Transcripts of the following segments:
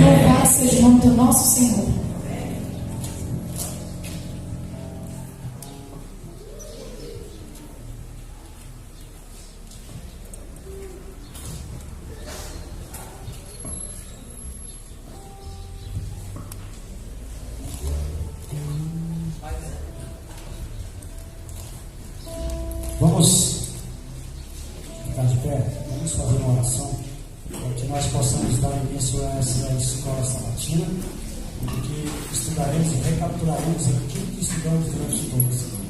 Louvado seja o nome do nosso Senhor. Vamos ficar de pé, vamos fazer uma oração para que nós possamos dar início a essa escola sabatina e que estudaremos e recapitularemos aquilo que estudamos durante toda a semana.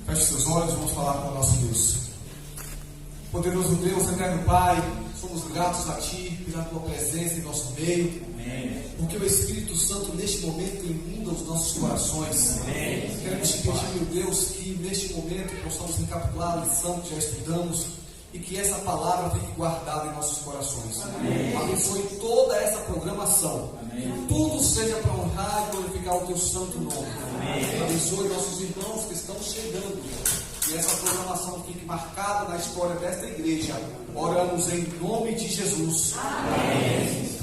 Feche seus olhos, vamos falar com o nosso Deus. Poderoso Deus, eterno Pai, somos gratos a Ti pela Tua presença em nosso meio. Amém. Porque o Espírito Santo neste momento inunda os nossos corações. Amém. Queremos te pedir, meu Deus, que neste momento possamos recapitular a lição que já estudamos e que essa palavra fique guardada em nossos corações. Amém. Abençoe toda essa programação. Amém. Que tudo seja para honrar e glorificar o Teu santo nome. Amém. Abençoe nossos irmãos que estão chegando. Que essa programação fique marcada na história desta igreja. Oramos em nome de Jesus. Amém.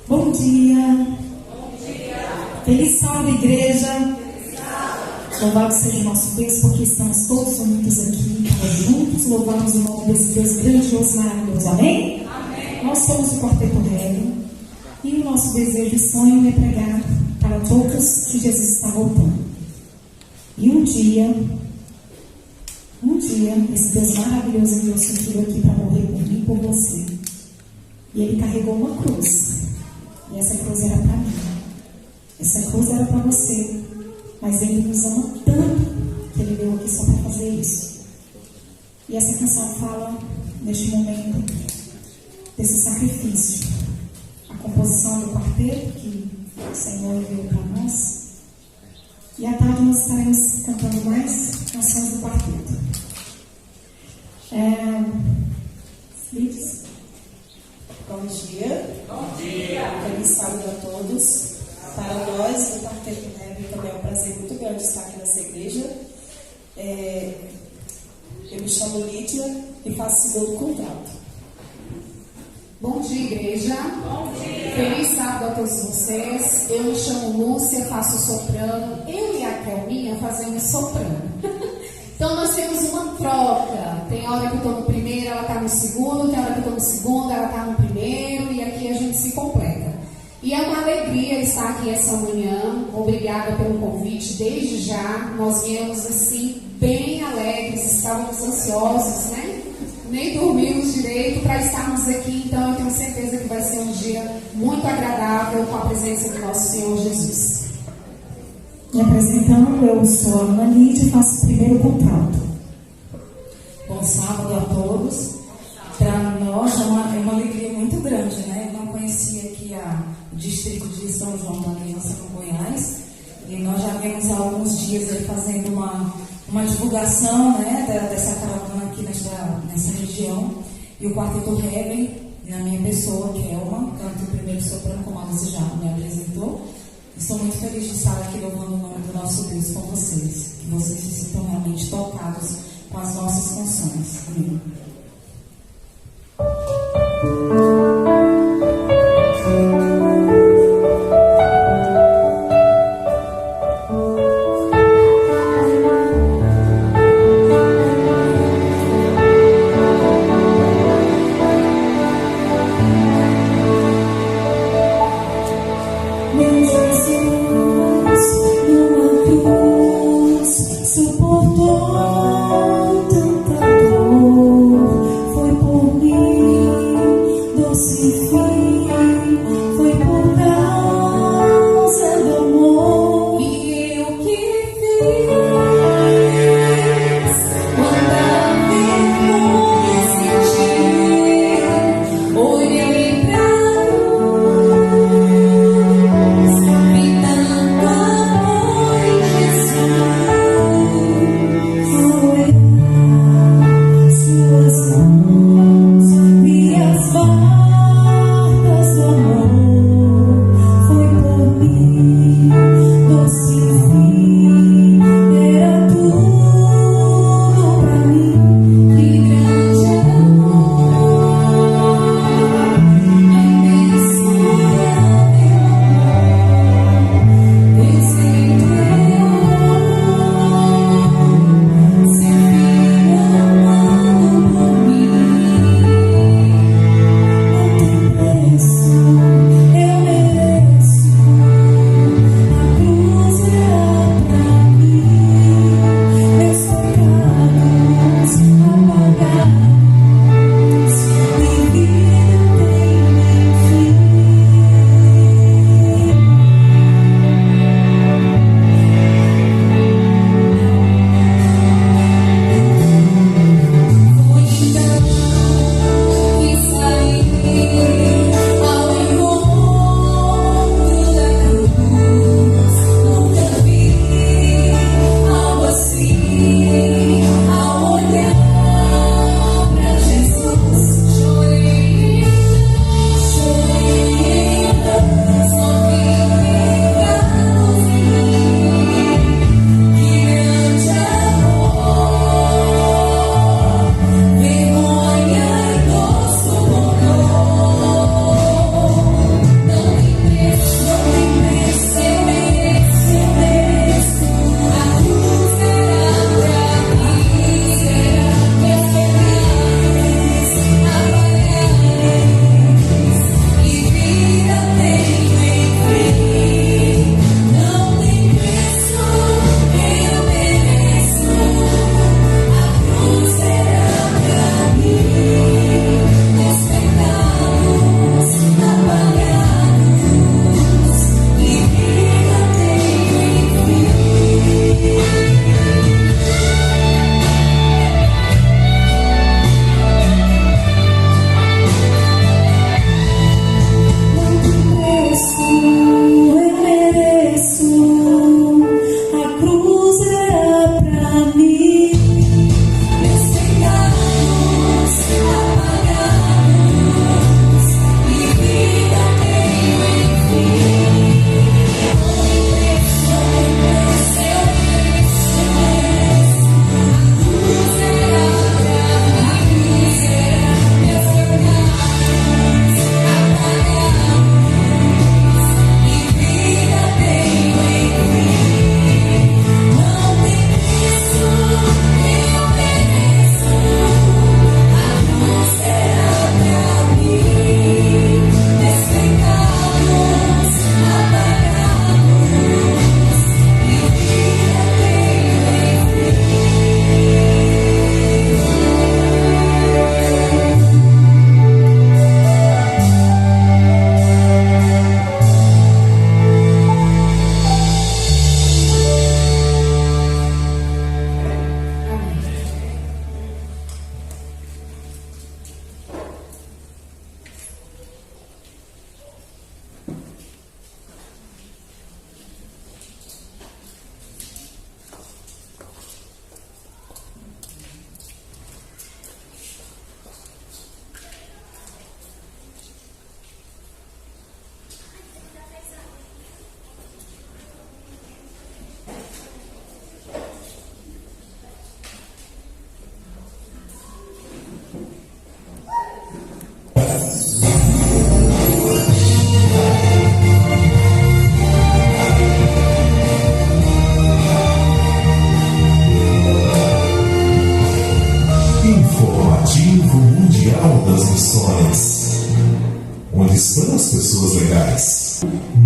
Bom dia. Bom dia. Feliz sábado, igreja. Louvado seja o nosso Deus, porque estamos todos unidos aqui, juntos, louvamos o nome desse Deus grandioso e maravilhoso. Amém? Amém. Nós somos o Quarteto Reggae e o nosso desejo e sonho é pregar para todos que Jesus está voltando. E um dia, esse Deus maravilhoso enviou seu filho aqui para morrer por mim e por você. E ele carregou uma cruz. E essa cruz era para mim. Essa cruz era para você. Mas ele nos ama tanto que ele veio aqui só para fazer isso. E essa canção fala, neste momento, desse sacrifício. A composição do quarteto que o Senhor enviou para nós. E à tarde nós estaremos cantando mais canções do quarteto. Feliz. Bom dia. Bom dia. Feliz sábado a todos. Para nós, do Quarteto Reggae, também é um prazer muito grande estar aqui nessa igreja. Eu me chamo Lídia e faço segundo contrato. Bom dia, igreja. Bom dia. Feliz sábado a todos vocês. Eu me chamo Lúcia, faço soprano. Eu e a Kelminha fazemos soprano. Então nós temos uma troca. Tem hora que eu estou no primeiro, ela está no segundo. Tem hora que eu estou no segundo, ela está no primeiro. E aqui a gente se completa. E é uma alegria estar aqui essa manhã. Obrigada pelo convite. Desde já, nós viemos assim, bem alegres. Estávamos ansiosos, né? Nem dormimos direito para estarmos aqui. Então eu tenho certeza que vai ser um dia muito agradável com a presença do nosso Senhor Jesus. Me apresentando, eu sou a Ana Lídia e faço o primeiro contrato. Bom sábado a todos. Para nós é uma alegria muito grande, né? Eu não conhecia aqui o distrito de São João da Aliança com Goiás. E nós já vemos há alguns dias aí fazendo uma divulgação, né, dessa caravana aqui nessa região. E o Quarteto Reggae, na minha pessoa, Kelma, canto o primeiro soprano, como a Alice já me apresentou. Estou muito feliz de estar aqui louvando o nome do nosso Deus com vocês. Que vocês se sintam realmente tocados com as nossas canções. Amém. Meu Jesus, numa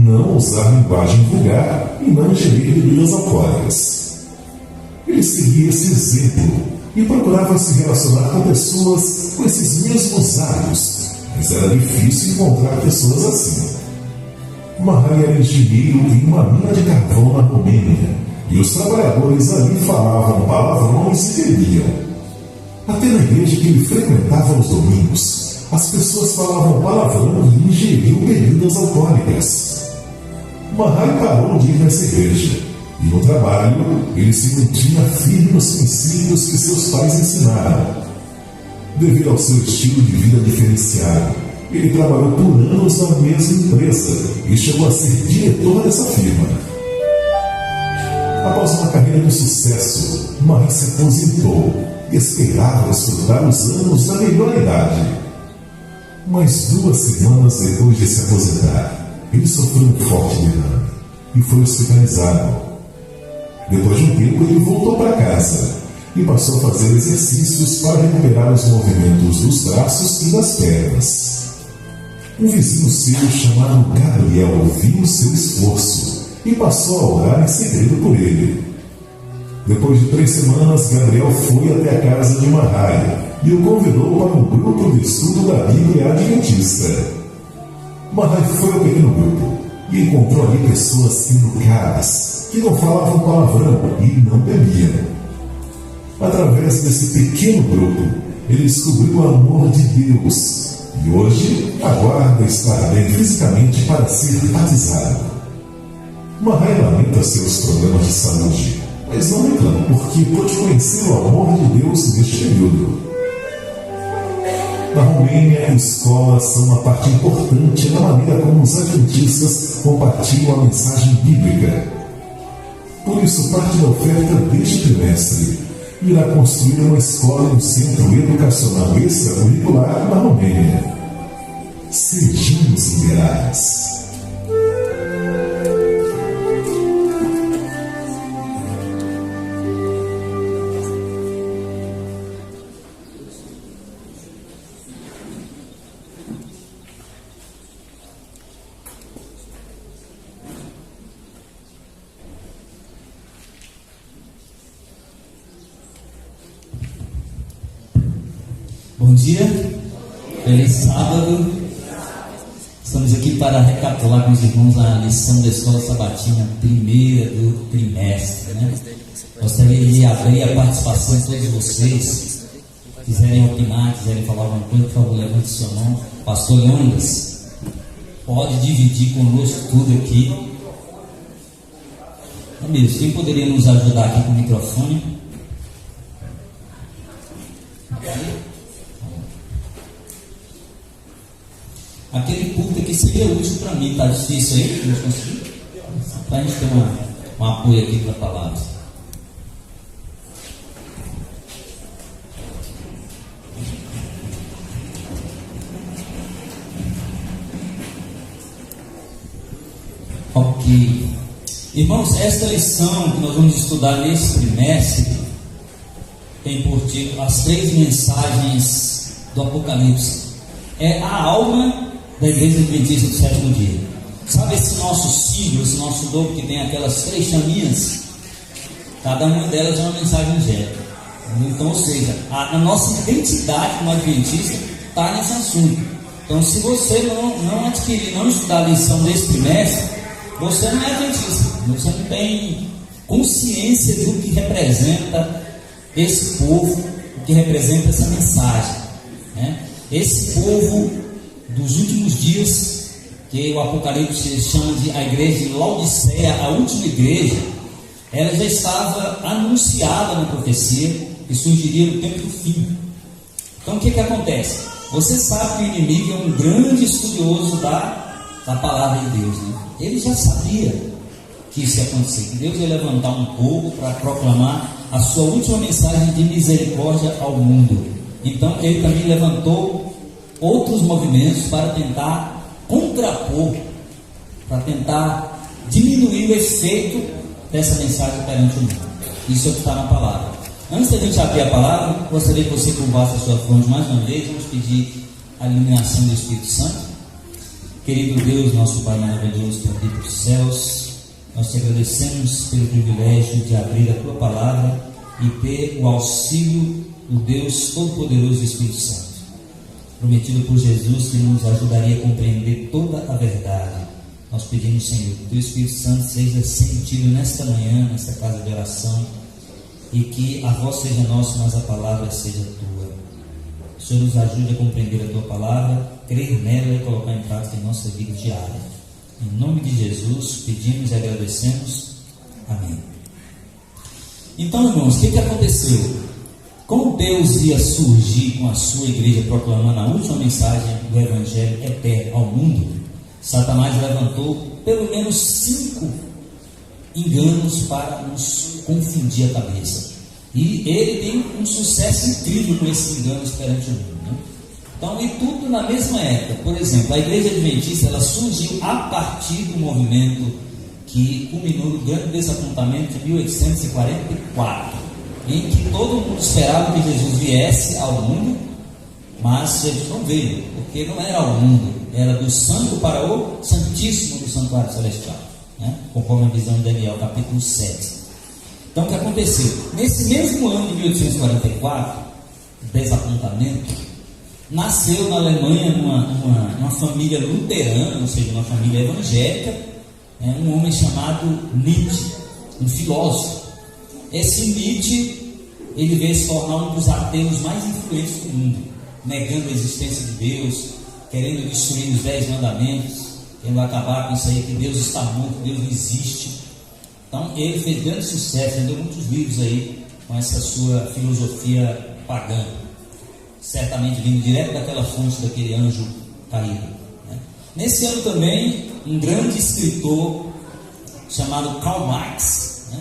Não usar linguagem vulgar e não ingerir bebidas alcoólicas. Ele seguia esse exemplo e procurava se relacionar com pessoas com esses mesmos hábitos, mas era difícil encontrar pessoas assim. Mahay era engenheiro em uma mina de carvão na Romênia, e os trabalhadores ali falavam palavrões e bebiam. Até na igreja que ele frequentava aos domingos, as pessoas falavam palavrão e ingeriam bebidas alcoólicas. Mahay parou de ir nessa igreja, e no trabalho ele se mantinha firme nos princípios que seus pais ensinaram. Devido ao seu estilo de vida diferenciado, ele trabalhou por anos na mesma empresa e chegou a ser diretor dessa firma. Após uma carreira de sucesso, Marie se aposentou e esperava desfrutar os anos da melhor idade. Mas 2 semanas depois de se aposentar, ele sofreu um forte derrame e foi hospitalizado. Depois de um tempo, ele voltou para casa e passou a fazer exercícios para recuperar os movimentos dos braços e das pernas. Um vizinho seu chamado Gabriel viu seu esforço e passou a orar em segredo por ele. Depois de 3 semanas, Gabriel foi até a casa de Marie e o convidou para um grupo de estudo da Bíblia Adventista. Marie foi ao pequeno grupo e encontrou ali pessoas educadas, que não falavam palavrão e não bebiam. Através desse pequeno grupo, ele descobriu o amor de Deus e hoje aguarda estar bem fisicamente para ser batizado. Marie lamenta seus problemas de saúde, mas não reclama porque pôde conhecer o amor de Deus neste período. Na Romênia, escolas são uma parte importante na maneira como os adventistas compartilham a mensagem bíblica. Por isso, parte da oferta deste trimestre irá construir uma escola e um centro educacional extracurricular na Romênia. Sejamos liberais. Bom dia, feliz sábado. Estamos aqui para recapitular com os irmãos a lição da Escola Sabatina, primeira do trimestre, né? Gostaria de abrir a participação de todos vocês. Se quiserem opinar, quiserem falar alguma coisa, por favor, levante sua mão. Pastor Leônidas, pode dividir conosco tudo aqui. Amigos, quem poderia nos ajudar aqui com o microfone? Aquele púlpito aqui seria útil para mim, tá difícil aí? Vamos conseguir? Para a gente ter um apoio aqui para a palavra. Ok. Irmãos, esta lição que nós vamos estudar nesse trimestre tem por título As 3 mensagens do Apocalipse. É a alma da Igreja Adventista do Sétimo Dia. Sabe esse nosso símbolo, esse nosso logo que tem aquelas 3 chaminhas? Cada uma delas é uma mensagem angélica. Então, ou seja, a nossa identidade como Adventista está nesse assunto. Então, se você não adquirir, não estudar a lição desse trimestre, você não é Adventista. Você não tem consciência do que representa esse povo, o que representa essa mensagem, né? Esse povo dos últimos dias, que o Apocalipse chama de a igreja de Laodiceia, a última igreja, ela já estava anunciada na profecia que surgiria no tempo do fim. Então o que acontece? Você sabe que o inimigo é um grande estudioso da palavra de Deus, né? Ele já sabia que isso ia acontecer, que Deus ia levantar um povo para proclamar a sua última mensagem de misericórdia ao mundo. Então ele também levantou outros movimentos para tentar contrapor, para tentar diminuir o efeito dessa mensagem perante o mundo. Isso é o que está na palavra. Antes da gente abrir a palavra, gostaria que você curvasse a sua fronte mais uma vez. Vamos pedir a iluminação do Espírito Santo. Querido Deus, nosso Pai maravilhoso que habita os céus, nós te agradecemos pelo privilégio de abrir a tua palavra e ter o auxílio do Deus Todo-Poderoso e Espírito Santo, prometido por Jesus, que nos ajudaria a compreender toda a verdade. Nós pedimos, Senhor, que o teu Espírito Santo seja sentido nesta manhã, nesta casa de oração, e que a voz seja nossa, mas a palavra seja tua. O Senhor nos ajude a compreender a tua palavra, crer nela e colocar em prática em nossa vida diária. Em nome de Jesus, pedimos e agradecemos. Amém. Então, irmãos, o que aconteceu? Como Deus ia surgir com a sua igreja proclamando a última mensagem do Evangelho eterno ao mundo, Satanás levantou pelo menos 5 enganos para nos confundir a cabeça. E ele tem um sucesso incrível com esses enganos perante o mundo, né? Então, e tudo na mesma época. Por exemplo, a Igreja Adventista, ela surgiu a partir do movimento que culminou no grande desapontamento de 1844, em que todo mundo esperava que Jesus viesse ao mundo, mas Jesus não veio, porque não era ao mundo, era do santo para o santíssimo do santuário celestial, né? Conforme a visão de Daniel, capítulo 7. Então, o que aconteceu? Nesse mesmo ano de 1844, desapontamento, nasceu na Alemanha uma família luterana, ou seja, uma família evangélica, um homem chamado Nietzsche, um filósofo. Esse Nietzsche, ele veio se tornar um dos ateus mais influentes do mundo, negando a existência de Deus, querendo destruir os 10 mandamentos, querendo acabar com isso aí, que Deus está morto, Deus não existe. Então, ele fez grande sucesso, vendeu muitos livros aí com essa sua filosofia pagã, certamente vindo direto daquela fonte daquele anjo caído, né? Nesse ano também, um grande escritor chamado Karl Marx, né,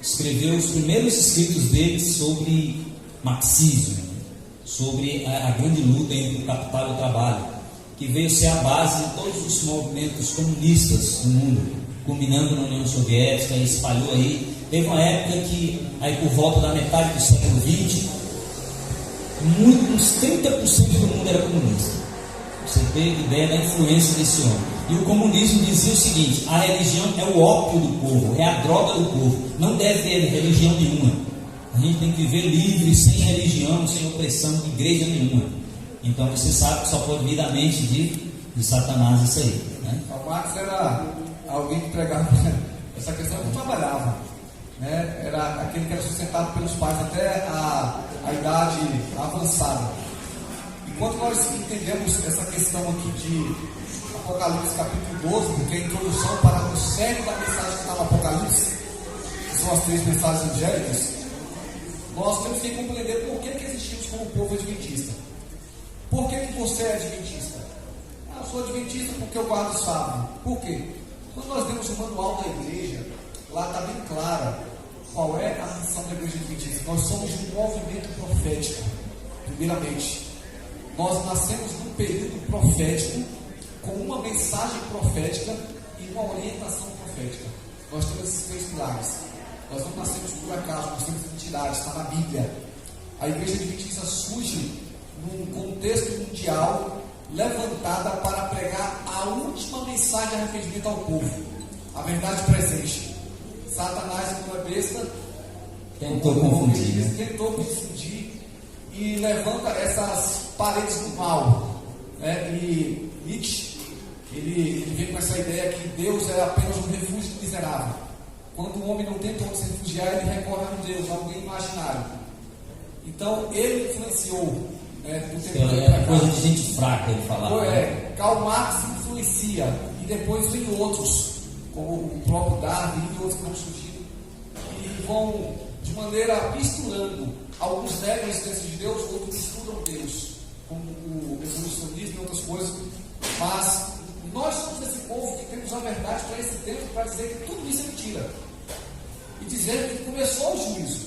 escreveu os primeiros escritos dele sobre marxismo, sobre a grande luta entre o capital e o trabalho, que veio ser a base de todos os movimentos comunistas do mundo, culminando na União Soviética, e espalhou aí. Teve uma época que, aí por volta da metade do século XX, uns 30% do mundo era comunista. Você teve ideia da influência desse homem. E o comunismo dizia o seguinte: a religião é o ópio do povo, é a droga do povo, não deve ter religião nenhuma. A gente tem que viver livre, sem religião, sem opressão de igreja nenhuma. Então você sabe que só pode vir da mente de Satanás isso aí, né? O Marx era alguém que pregava essa questão, que trabalhava, né? Era aquele que era sustentado pelos pais até a idade avançada. E quando nós entendemos essa questão aqui de Apocalipse capítulo 12, que é a introdução para o cerne da mensagem que está no Apocalipse, que são as 3 mensagens angélicas, nós temos que compreender por que existimos como povo adventista. Por que você é adventista? Eu sou adventista porque eu guardo o sábado. Por quê? Quando nós vemos o manual da igreja, lá está bem clara qual é a missão da igreja adventista. Nós somos um movimento profético, primeiramente. Nós nascemos num período profético, com uma mensagem profética e uma orientação profética. Nós temos esses 3 pilares. Nós não nascemos por acaso, nós temos identidade, está na Bíblia. A igreja adventista surge num contexto mundial, levantada para pregar a última mensagem de arrependimento ao povo, a verdade presente. Satanás, como é besta, tentou confundir e levanta essas paredes do mal, né? E Nietzsche, ele vem com essa ideia que Deus é apenas um refúgio miserável. Quando o homem não tem onde se refugiar, ele recorre a um Deus, a alguém imaginário. Então ele influenciou, é coisa de gente fraca, ele falava. Karl Marx influencia, e depois vem outros, como o próprio Darwin e outros que vão surgindo, e vão de maneira misturando. Alguns negam a existência de Deus, outros misturam Deus, como o evolucionismo e outras coisas. Mas nós somos esse povo que temos a verdade para esse tempo, para dizer que tudo isso é mentira, e dizer que começou o juízo,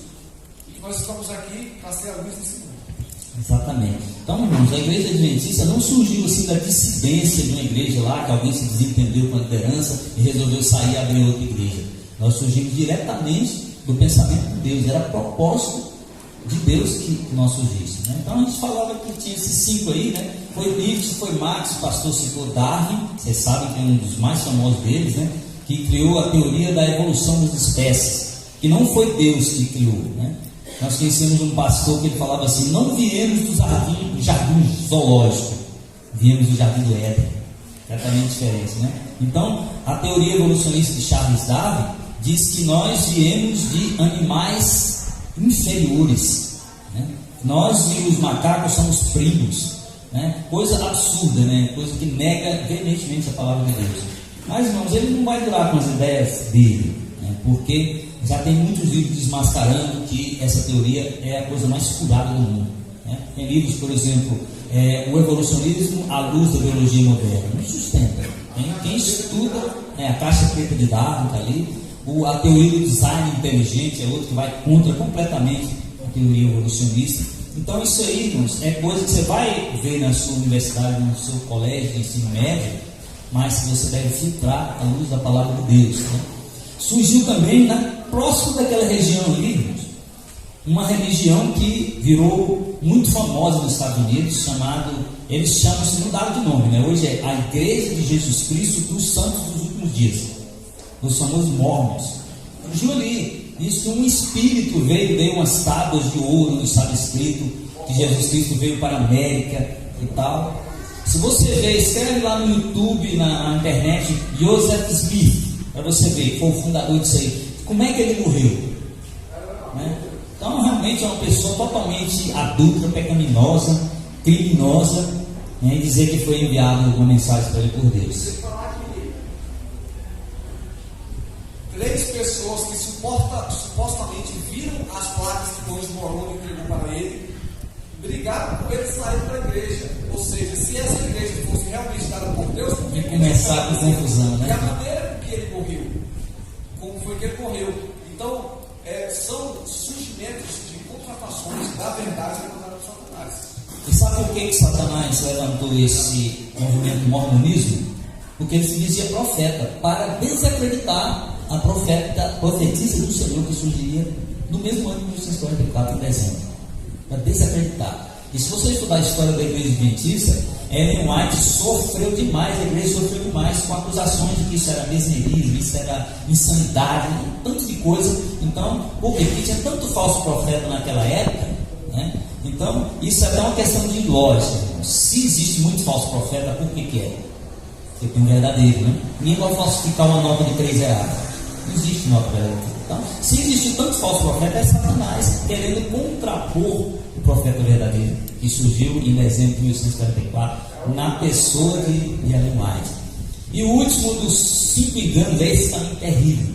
e que nós estamos aqui para ser a luz desse mundo. Exatamente. Então, irmãos, a igreja adventista não surgiu assim da dissidência de uma igreja lá, que alguém se desentendeu com a liderança e resolveu sair e abrir outra igreja. Nós surgimos diretamente do pensamento de Deus, era propósito de Deus que nós surgíssemos, né? Então a gente falava que tinha esses 5 aí, né? Foi Nietzsche, foi Marx, o pastor citou Darwin, vocês sabem que é um dos mais famosos deles, né? Que criou a teoria da evolução das espécies, que não foi Deus que criou, né? Nós conhecemos um pastor que ele falava assim: não viemos do jardim zoológico, viemos do jardim do Éden. Completamente diferente, né? Então, a teoria evolucionista de Charles Darwin diz que nós viemos de animais inferiores, né? Nós e os macacos somos primos, né? Coisa absurda, né? Coisa que nega veementemente a palavra de Deus. Mas, irmãos, ele não vai durar com as ideias dele, né? Porque já tem muitos livros desmascarando que essa teoria é a coisa mais curada do mundo, né? Tem livros, por exemplo, o evolucionismo à luz da biologia moderna. Não sustenta. Quem estuda, a caixa preta de Darwin está ali, A teoria do design inteligente é outro que vai contra completamente a teoria evolucionista. Então isso aí, irmãos, é coisa que você vai ver na sua universidade, no seu colégio de ensino médio, mas que você deve filtrar à luz da palavra de Deus, né? Surgiu também próximo daquela região ali, irmãos, uma religião que virou muito famosa nos Estados Unidos, eles chamam, se mudaram de nome, né? Hoje é a Igreja de Jesus Cristo dos Santos dos Últimos Dias, os famosos Mormons. Surgiu ali, isso que um espírito veio umas tábuas de ouro, onde estava escrito que Jesus Cristo veio para a América e tal. Se você ver, escreve lá no YouTube, na internet, Joseph Smith, para você ver, foi o fundador disso aí. Como é que ele morreu? Né? Então, realmente é uma pessoa totalmente adulta, pecaminosa, criminosa, né? E dizer que foi enviado uma mensagem para ele por Deus. Três pessoas que supostamente viram as placas que Luiz Moroni entregou para ele, brigaram com ele e saíram para a igreja. Ou seja, se essa igreja fosse realmente dada por Deus, por que começar com confusão, né? E a maneira com que ele morreu, como foi que ele morreu. Então, são surgimentos de contrafações da verdade contra o Satanás. E sabe por que Satanás levantou esse movimento mormonismo? Porque ele se dizia profeta, para desacreditar a profetisa do Senhor que surgiria no mesmo ano de 1944, em dezembro. Para desacreditar. E se você estudar a história da igreja adventista, Ellen White sofreu demais, a igreja sofreu demais com acusações de que isso era mesmerismo, isso era insanidade, tanto de coisa. Então, por quê? Porque tinha tanto falso profeta naquela época, né? Então, isso é até uma questão de lógica. Se existe muito falso profeta, por que é? Porque tem um verdadeiro, né? Ninguém vai falsificar uma nota de R$3. Não existe nota verdadeira. Então, se existe tanto falso profeta, é Satanás querendo contrapor o profeta verdadeiro, que surgiu em dezembro de 1844, na pessoa de Ellen White. E o último dos 5 enganos, esse também terrível.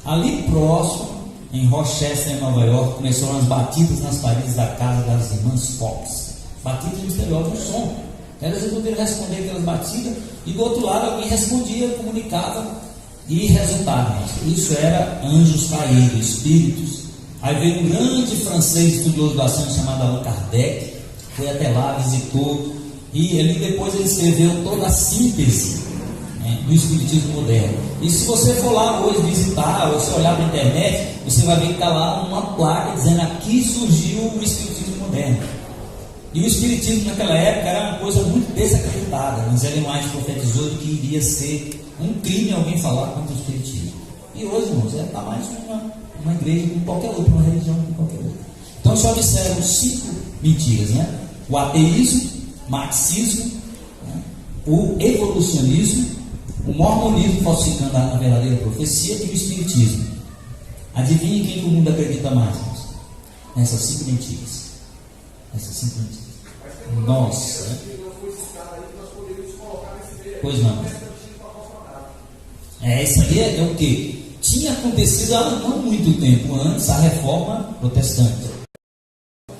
Ali próximo, em Rochester, em Nova York, começaram as batidas nas paredes da casa das irmãs Fox. Batidas misteriosas no som. Elas resolveram responder aquelas batidas, e do outro lado alguém respondia, comunicava. E resultado, isso era anjos caídos, espíritos. Aí veio um grande francês estudioso da ação chamado Allan Kardec, foi até lá, visitou, e ali depois ele escreveu toda a síntese, né, do espiritismo moderno. E se você for lá hoje visitar, ou se olhar para a internet, você vai ver que está lá uma placa dizendo: aqui surgiu o espiritismo moderno. E o espiritismo naquela época era uma coisa muito desacreditada, mas Ellen White profetizou de que iria ser um crime alguém falar contra o espiritismo. E hoje, irmãos, está mais uma igreja como qualquer outra, uma religião como qualquer outra. Então só observam 5 mentiras, né? O ateísmo, marxismo, né? O evolucionismo, o mormonismo falsificando a verdadeira profecia e o espiritismo. Adivinhe quem que o mundo acredita mais, irmãos? Nessas 5 mentiras. Essas 5 mentiras. Nossa, né? Pois não. Isso aí é o que? Tinha acontecido há não muito tempo antes a reforma protestante.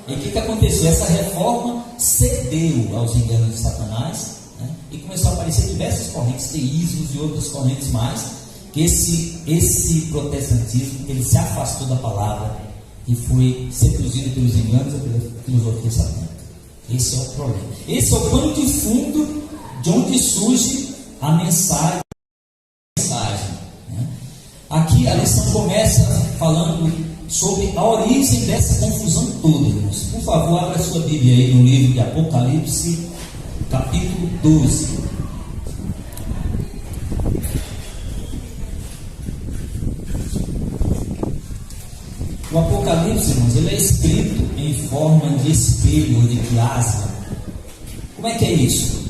E o que aconteceu? Essa reforma cedeu aos enganos de Satanás, né? E começou a aparecer diversas correntes, teísmos e outras correntes mais, que esse protestantismo ele se afastou da palavra e foi seduzido pelos enganos e pela filosofia satânica. Esse é o problema. Esse é o pano de fundo de onde surge a mensagem. Né? Aqui a lição começa falando sobre a origem dessa confusão toda, irmãos. Por favor, abra sua Bíblia aí no livro de Apocalipse, capítulo 12. O Apocalipse, irmãos, ele é escrito em forma de espelho ou de plasma. Como é que é isso?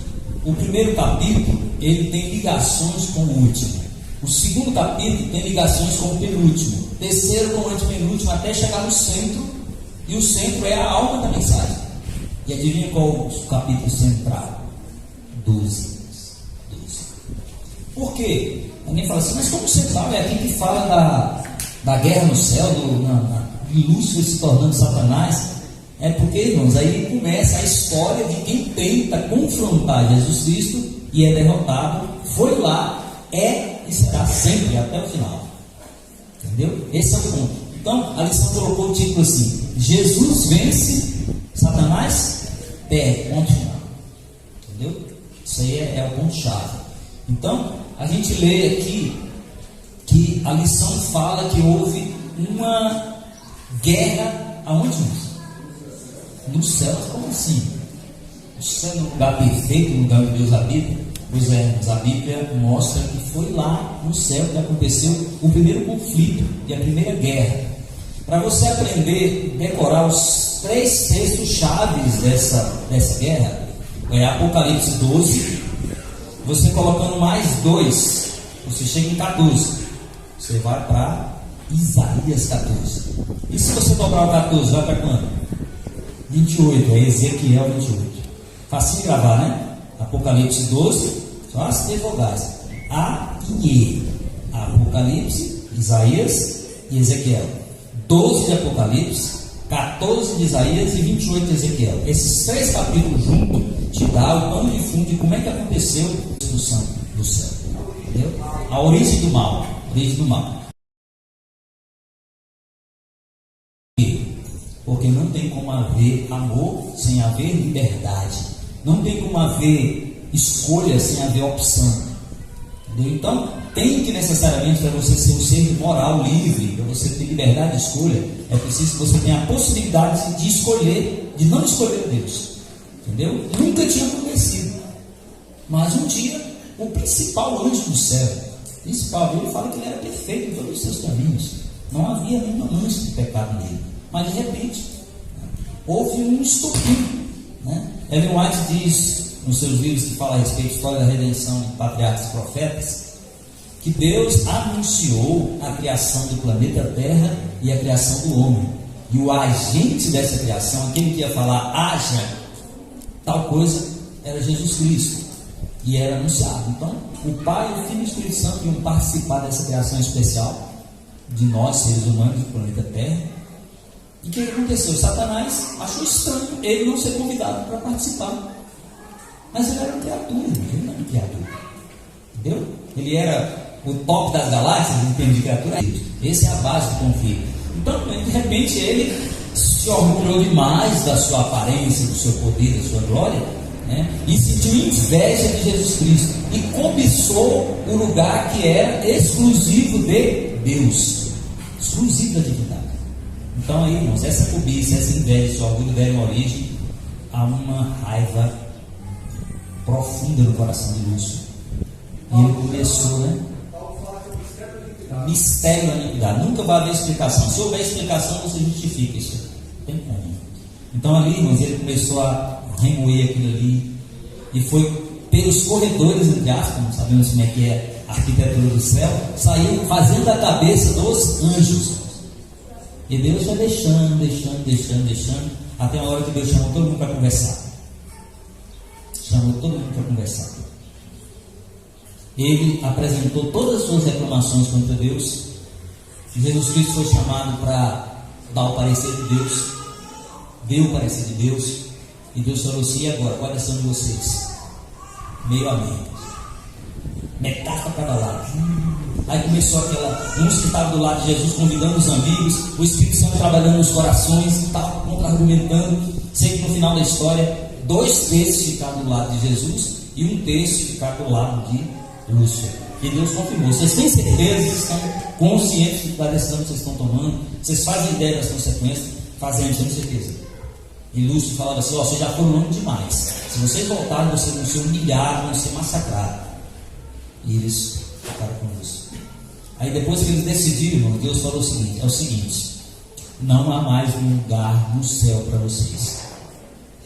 O primeiro capítulo, ele tem ligações com o último. O segundo capítulo tem ligações com o penúltimo. O terceiro com o antepenúltimo, até chegar no centro. E o centro é a alma da mensagem. E adivinha qual o capítulo central? 12. Por quê? Alguém fala assim, mas como central é aqui que fala da guerra no céu, de Lúcifer se tornando Satanás? É porque, irmãos, aí começa a história de quem tenta confrontar Jesus Cristo e é derrotado, foi lá, é e será sempre até o final. Entendeu? Esse é o ponto. Então, a lição colocou o título assim: Jesus vence, Satanás perde. Ponto final. Entendeu? Isso aí é o ponto-chave. Então, a gente lê aqui que a lição fala que houve uma guerra aonde? No céu. Como assim? O céu é um lugar perfeito, no lugar onde Deus habita. Pois é, mas a Bíblia mostra que foi lá no céu que aconteceu o primeiro conflito e a primeira guerra. Para você aprender, decorar os 3 textos chaves dessa guerra, é Apocalipse 12, você colocando mais 2, você chega em 14, você vai para Isaías 14. E se você dobrar o 14, vai para quando? 28, é Ezequiel 28. Facinho de gravar, né? Apocalipse 12, só as 3 vogais. A e E. Apocalipse, Isaías e Ezequiel. 12 de Apocalipse, 14 de Isaías e 28 de Ezequiel. Esses 3 capítulos juntos te dá o pano de fundo de como é que aconteceu a destruição do céu. Entendeu? A origem do mal. Origem do mal. Porque não tem como haver amor sem haver liberdade. Não tem como haver escolha sem haver opção. Entendeu? Então, tem que necessariamente, para você ser um ser moral livre, para você ter liberdade de escolha, é preciso que você tenha a possibilidade de escolher, de não escolher Deus. Entendeu? Nunca tinha acontecido. Mas um dia, o principal anjo do céu, ele fala que ele era perfeito em todos os seus caminhos. Não havia nenhuma mancha de pecado nele. Mas de repente, houve um estopim. Ellen White diz nos seus livros que fala a respeito da história da redenção de patriarcas e profetas, que Deus anunciou a criação do planeta Terra e a criação do homem. E o agente dessa criação, aquele que ia falar, haja tal coisa, era Jesus Cristo. E era anunciado. Então, o Pai, o Filho e o Espírito Santo iam participar dessa criação especial de nós, seres humanos do planeta Terra. E o que aconteceu? Satanás achou estranho ele não ser convidado para participar. Mas ele era uma criatura, ele não era uma criatura. Entendeu? Ele era o top das galáxias, em termos de criatura. Essa é a base do conflito. Então, de repente, ele se orgulhou demais da sua aparência, do seu poder, da sua glória, e sentiu inveja de Jesus Cristo. E cobiçou o lugar que era exclusivo de Deus, exclusivo da divindade. Então aí, irmãos, essa cobiça, essa inveja, esse orgulho deram origem a uma raiva profunda no coração de Lúcio. E ele começou, mistério da iniquidade. Nunca vai haver explicação. Se houver explicação, você justifica isso. Não tem como. Então ali, irmãos, ele começou a remoer aquilo ali. E foi pelos corredores, entre aspas, não sabemos como é que é a arquitetura do céu, saiu fazendo a cabeça dos anjos. E Deus vai deixando, até a hora que Deus chamou todo mundo para conversar. Ele apresentou todas as suas reclamações contra Deus. Jesus Cristo foi chamado para dar o parecer de Deus. Deu o parecer de Deus. E Deus falou assim: e agora? Qual é a decisão de vocês? Meio a meio. Metade para cada lado. Aí começou uns que estavam do lado de Jesus convidando os amigos, o Espírito Santo trabalhando nos corações, estavam contra-argumentando. Sei que no final da história, 2 terços ficaram do lado de Jesus e 1 terço ficaram do lado de Lúcio. E Deus confirmou. Vocês têm certeza, vocês estão conscientes da decisão que vocês estão tomando, vocês fazem ideia das consequências? Fazemos, tenho certeza. E Lúcio falava assim: vocês já foram longe demais. Se vocês voltarem, vocês vão ser humilhados, vão ser massacrados. E eles ficaram com Lúcio. Aí depois que eles decidiram, irmão, Deus falou é o seguinte: não há mais um lugar no céu para vocês.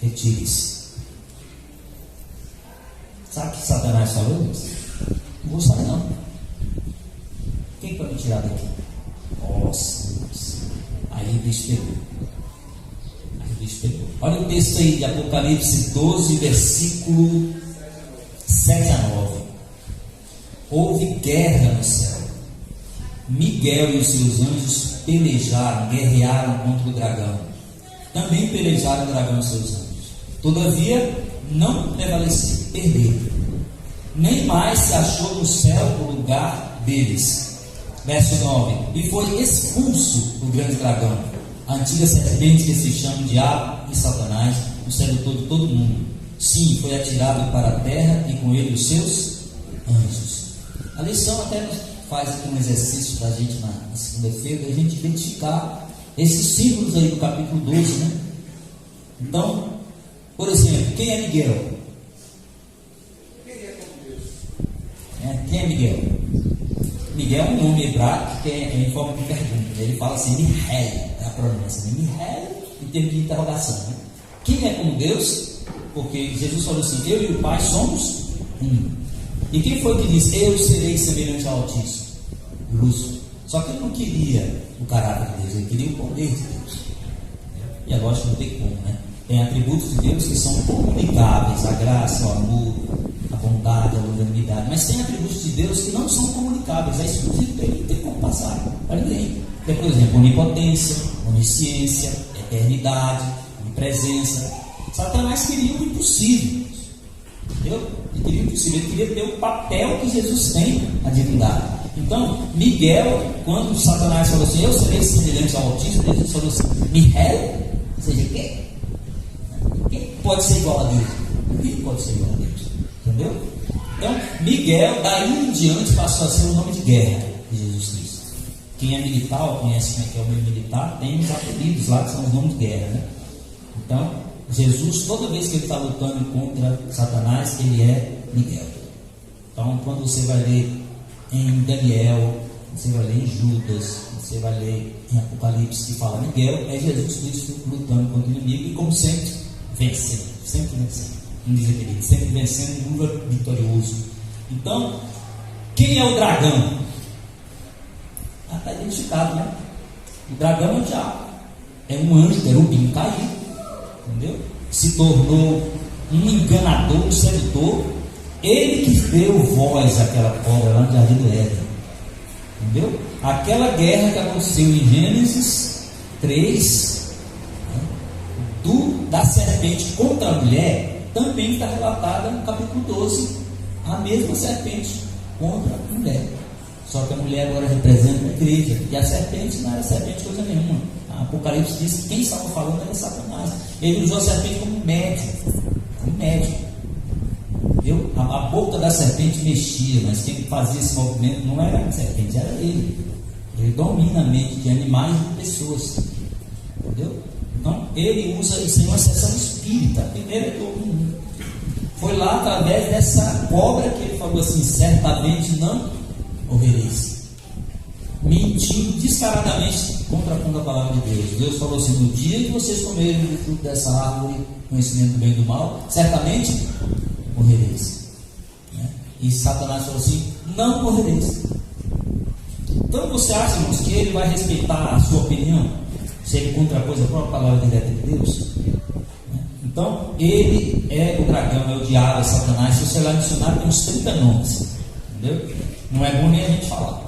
Retire-se. Sabe o que Satanás falou? Não vou sair não. Quem pode me tirar daqui? Nossa. Aí o bicho pegou. Olha o texto aí de Apocalipse 12, versículo 7 a 9. Houve guerra no céu. Miguel e os seus anjos guerrearam contra o dragão. Também pelejaram o dragão e os seus anjos. Todavia, não prevaleceram, perderam. Nem mais se achou no céu o lugar deles. verso 9: e foi expulso o grande dragão, a antiga serpente que se chama Diabo e Satanás, o sedutor de todo mundo. Sim, foi atirado para a terra e com ele os seus anjos. A lição até nos faz aqui um exercício da gente na segunda-feira, da gente identificar esses símbolos aí do capítulo 12, né? Então, por exemplo, quem é Miguel? Quem é Miguel? Miguel é um nome hebraico que é em forma de pergunta. Ele fala assim, Mihael, é a pronúncia, né? Mihael, em termos de interrogação, né? Quem é como Deus? Porque Jesus falou assim, eu e o Pai somos um. E quem foi que disse, eu serei semelhante ao Altíssimo? Lúcifer. Só que ele não queria o caráter de Deus, ele queria o poder de Deus. E agora não tem como, né? Tem atributos de Deus que são comunicáveis, a graça, o amor, a bondade, a longanimidade, mas tem atributos de Deus que não são comunicáveis, é exclusivo dele, não tem como passar para ninguém. Tem, por exemplo, onipotência, onisciência, eternidade, onipresença. Satanás queria o impossível, entendeu? Ele queria o impossível, ele queria ter o papel que Jesus tem na divindade. Então, Miguel, quando Satanás falou assim, eu serei semelhante ao Altíssimo, Jesus falou assim, Mihael, ou seja, quem pode ser igual a Deus? Ninguém pode ser igual a Deus, entendeu? Então, Miguel, daí em diante, passou a ser o nome de guerra de Jesus Cristo. Quem é militar, ou conhece como é que é o meio militar, tem os apelidos lá que são os nomes de guerra, né? Então, Jesus, toda vez que ele está lutando contra Satanás, ele é Miguel. Então, quando você vai ler em Daniel, você vai ler em Judas, você vai ler em Apocalipse que fala Miguel, é Jesus Cristo lutando contra o inimigo e como sempre, vencendo, sempre vencendo. Não diz aquele, sempre vencendo, nunca vitorioso. Então, quem é o dragão? Está identificado, né? O dragão é o diabo, é um anjo, querubim caído, entendeu? Se tornou um enganador, um sedutor. Ele que deu voz àquela cobra lá no Jardim do Éden, entendeu? Aquela guerra que aconteceu em Gênesis 3, né, da serpente contra a mulher, também está relatada no capítulo 12, a mesma serpente contra a mulher. Só que a mulher agora representa a igreja, e a serpente não era serpente coisa nenhuma. A Apocalipse diz que quem estava falando era Satanás. Ele usou a serpente como médium, entendeu? A boca da serpente mexia, mas quem fazia esse movimento não era a serpente, era ele. Ele domina a mente de animais e de pessoas, entendeu? Então ele usa isso em uma sessão espírita. Primeiro foi lá através dessa cobra que ele falou assim, certamente não morrereis, mentindo descaradamente, contrapondo a palavra de Deus. Deus falou assim, no dia que vocês comerem do fruto dessa árvore, conhecimento do bem e do mal, certamente morrereis, né? E Satanás falou assim, não morrereis. Então você acha, irmãos, que ele vai respeitar a sua opinião, se ele contrapôs a própria palavra direta de Deus, né? Então ele é o dragão, é o diabo, é Satanás. Se você olhar no dicionário, tem uns 30 nomes, entendeu? Não é bom nem a gente falar.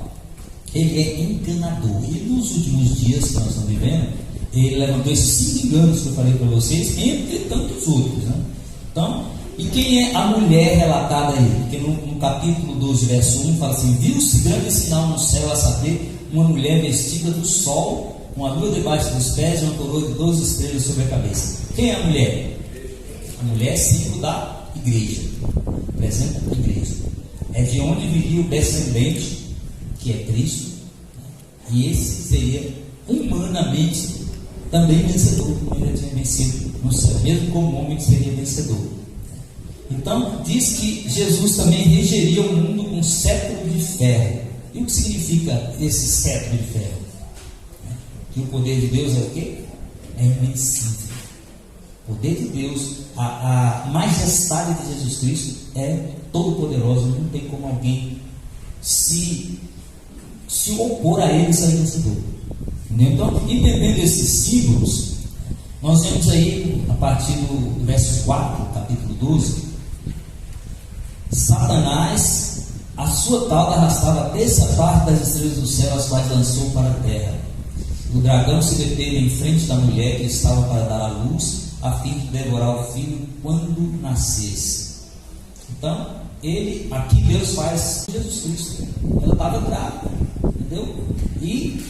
Ele é enganador. E nos últimos dias que nós estamos vivendo, ele levantou esses 5 enganos que eu falei para vocês, entre tantos outros, né? Então, e quem é a mulher relatada aí? Porque no capítulo 12, verso 1, fala assim, viu-se grande sinal no céu, a saber, uma mulher vestida do sol, com a lua debaixo dos pés e uma coroa de 12 estrelas sobre a cabeça. Quem é a mulher? A mulher é símbolo da igreja, representa a igreja. É de onde viria o descendente, que é Cristo, e esse seria humanamente também vencedor, como ele tinha vencido no céu, mesmo como homem que seria vencedor. Então diz que Jesus também regeria o mundo com cetro de ferro. E o que significa esse cetro de ferro? Que o poder de Deus é o quê? É invencível. O poder de Deus, a majestade de Jesus Cristo é todo poderoso. Não tem como alguém se opor a ele e sair vencedor. Então, entendendo esses símbolos, nós vemos aí, a partir do verso 4, capítulo 12, Satanás, a sua cauda arrastava a terça parte das estrelas do céu, as quais lançou para a terra. O dragão se deteve em frente da mulher que estava para dar à luz, a fim de devorar o filho quando nascesse. Então, aqui Deus faz Jesus Cristo. Ela estava grávida. Entendeu? E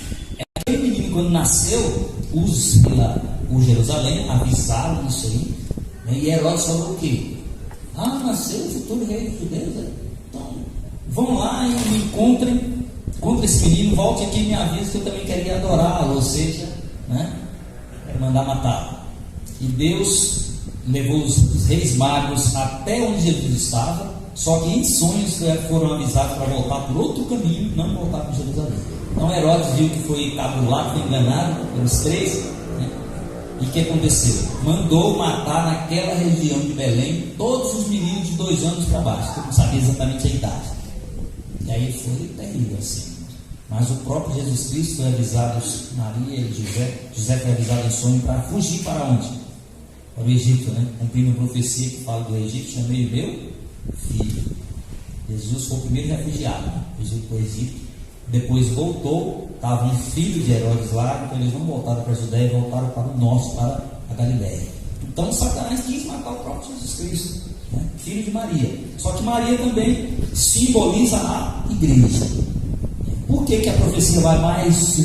aquele menino, quando nasceu, o Jerusalém avisaram isso aí, né? E Herodes falou o quê? Nasceu o futuro rei dos judeus, né? Então, vão lá e me encontrem esse menino, volte aqui e me avise que eu também queria adorá-lo, ou seja, né? Quero mandar matar. E Deus levou os reis magos até onde Jesus estava, só que em sonhos foram avisados para voltar por outro caminho, não voltar para Jerusalém. Então Herodes viu que foi cabulado, foi enganado pelos três, né? E o que aconteceu? Mandou matar naquela região de Belém todos os meninos de 2 anos para baixo, que não sabia exatamente a idade. E aí foi terrível assim. Mas o próprio Jesus Cristo foi avisado, Maria e José foi avisado em sonho para fugir para onde? Para o Egito, né? Cumprindo a profecia que fala do Egito, chamei meu filho. Jesus foi o primeiro refugiado, fugiu para o Egito. Depois voltou, estava um filho de Herodes lá, então eles não voltaram para a Judéia, voltaram para o norte, para a Galiléia. Então Satanás quis matar o próprio Jesus Cristo, né? Filho de Maria. Só que Maria também simboliza a igreja. Por que a profecia vai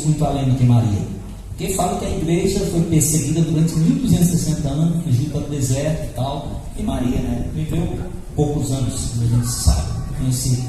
muito além do que Maria? Porque fala que a igreja foi perseguida durante 1260 anos, fugiu para o deserto e tal. E Maria, né, viveu poucos anos, como a gente sabe, com esse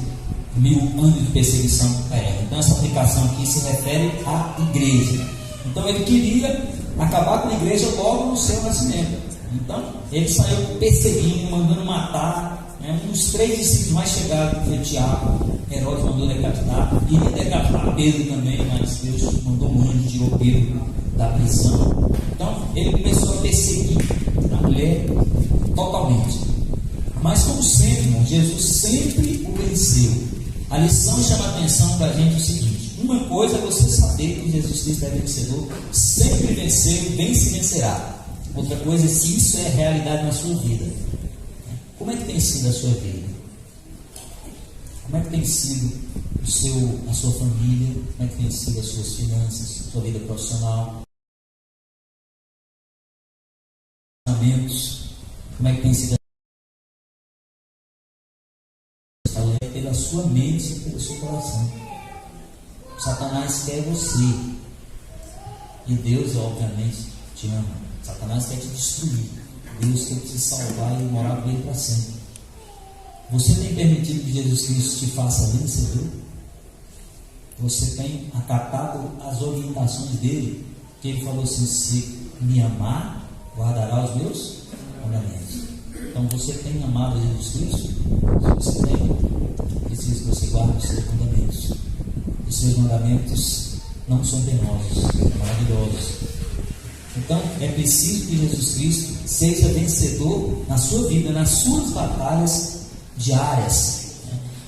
1000 anos de perseguição à terra. Então essa aplicação aqui se refere à igreja. Então ele queria acabar com a igreja logo no seu nascimento. Então ele saiu perseguindo, mandando matar. Um dos 3 discípulos mais chegados, que foi Tiago, Herodes mandou decapitar, iria decapitar Pedro também, mas Deus mandou um anjo, tirou Pedro da prisão. Então ele começou a perseguir a mulher totalmente. Mas como sempre, irmão, Jesus sempre o venceu. A lição chama a atenção para a gente o seguinte: uma coisa é você saber que Jesus Cristo é vencedor, sempre venceu, vence e vencerá. Outra coisa é se isso é realidade na sua vida. Como é que tem sido a sua vida? Como é que tem sido a sua família? Como é que tem sido as suas finanças, a sua vida profissional? Como é que tem sido pela sua mente e pelo seu coração? Satanás quer você. E Deus, obviamente, te ama. Satanás quer te destruir. Deus quer te salvar e morar com Ele para sempre. Você tem permitido que Jesus Cristo te faça vencedor? Você tem acatado as orientações dele? Que ele falou assim: se me amar, guardará os meus mandamentos. Então você tem amado Jesus Cristo? Se você tem, preciso que você guarde os seus mandamentos. Os seus mandamentos não são penosos, são maravilhosos. Então é preciso que Jesus Cristo seja vencedor na sua vida, nas suas batalhas diárias.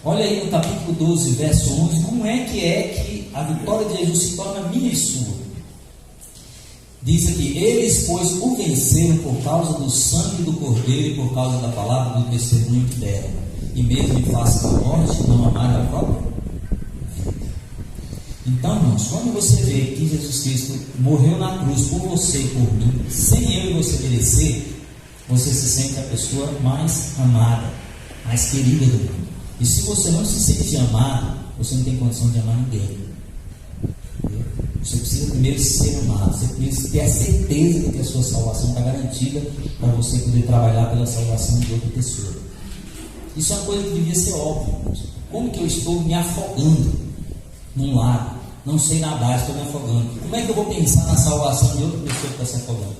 Olha aí no capítulo 12, verso 11, como é que a vitória de Jesus se torna minha e sua. Diz aqui: eles, pois, o venceram por causa do sangue do Cordeiro e por causa da palavra do testemunho que deram, e mesmo em face da morte não amaram a própria vida. Então, irmãos, quando você vê que Jesus Cristo morreu na cruz por você e por mim, sem eu e você merecer, você se sente a pessoa mais amada, mais querida do mundo. E se você não se sente amado, você não tem condição de amar ninguém. Entendeu? Você precisa primeiro ser amado, você precisa ter a certeza de que a sua salvação está garantida para você poder trabalhar pela salvação de outra pessoa. Isso é uma coisa que devia ser óbvio. Irmãos. Como que eu estou me afogando num lago? Não sei nadar, estou me afogando. Como é que eu vou pensar na salvação de outra pessoa que está se afogando?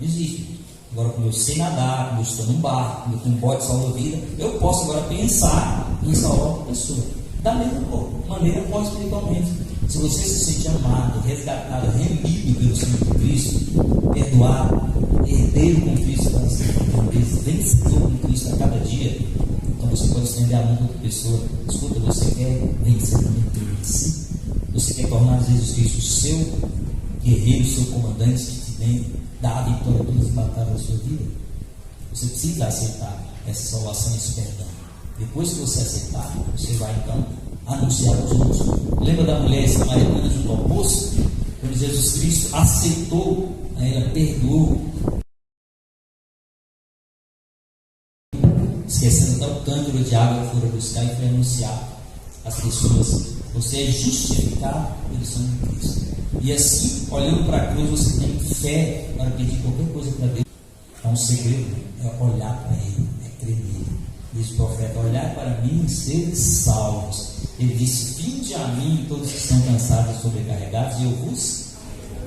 Não existe. Agora, como eu sei nadar, como eu estou num barco, como eu tenho um bote salva-vida, eu posso agora pensar em salvar outra pessoa. Da mesma maneira, espiritualmente. Se você se sente amado, resgatado, remido pelo Senhor de Cristo, perdoado, herdeiro com Cristo para sempre, vencedor com Cristo a cada dia, então você pode estender a mão para outra pessoa. Escuta, você quer vencer também por vencer? Você quer tornar Jesus Cristo o seu guerreiro, o seu comandante que te vem dar a vitória a todas as batalhas da sua vida? Você precisa aceitar essa salvação e esse perdão. Depois que você aceitar, você vai então anunciar aos outros. Lembra da mulher samaritana junto ao poço? Quando Jesus Cristo aceitou, ela perdoou, esquecendo até o cântaro de água que foram buscar e foi anunciar às pessoas Você é justificado pelo sangue de Cristo. E assim, olhando para a cruz, você tem fé para pedir qualquer coisa para Deus. Então, o segredo é olhar para Ele, é crer nele. Diz o profeta: olhar para mim e seres salvos. Ele disse: vinde a mim todos que estão cansados e sobrecarregados, e eu vos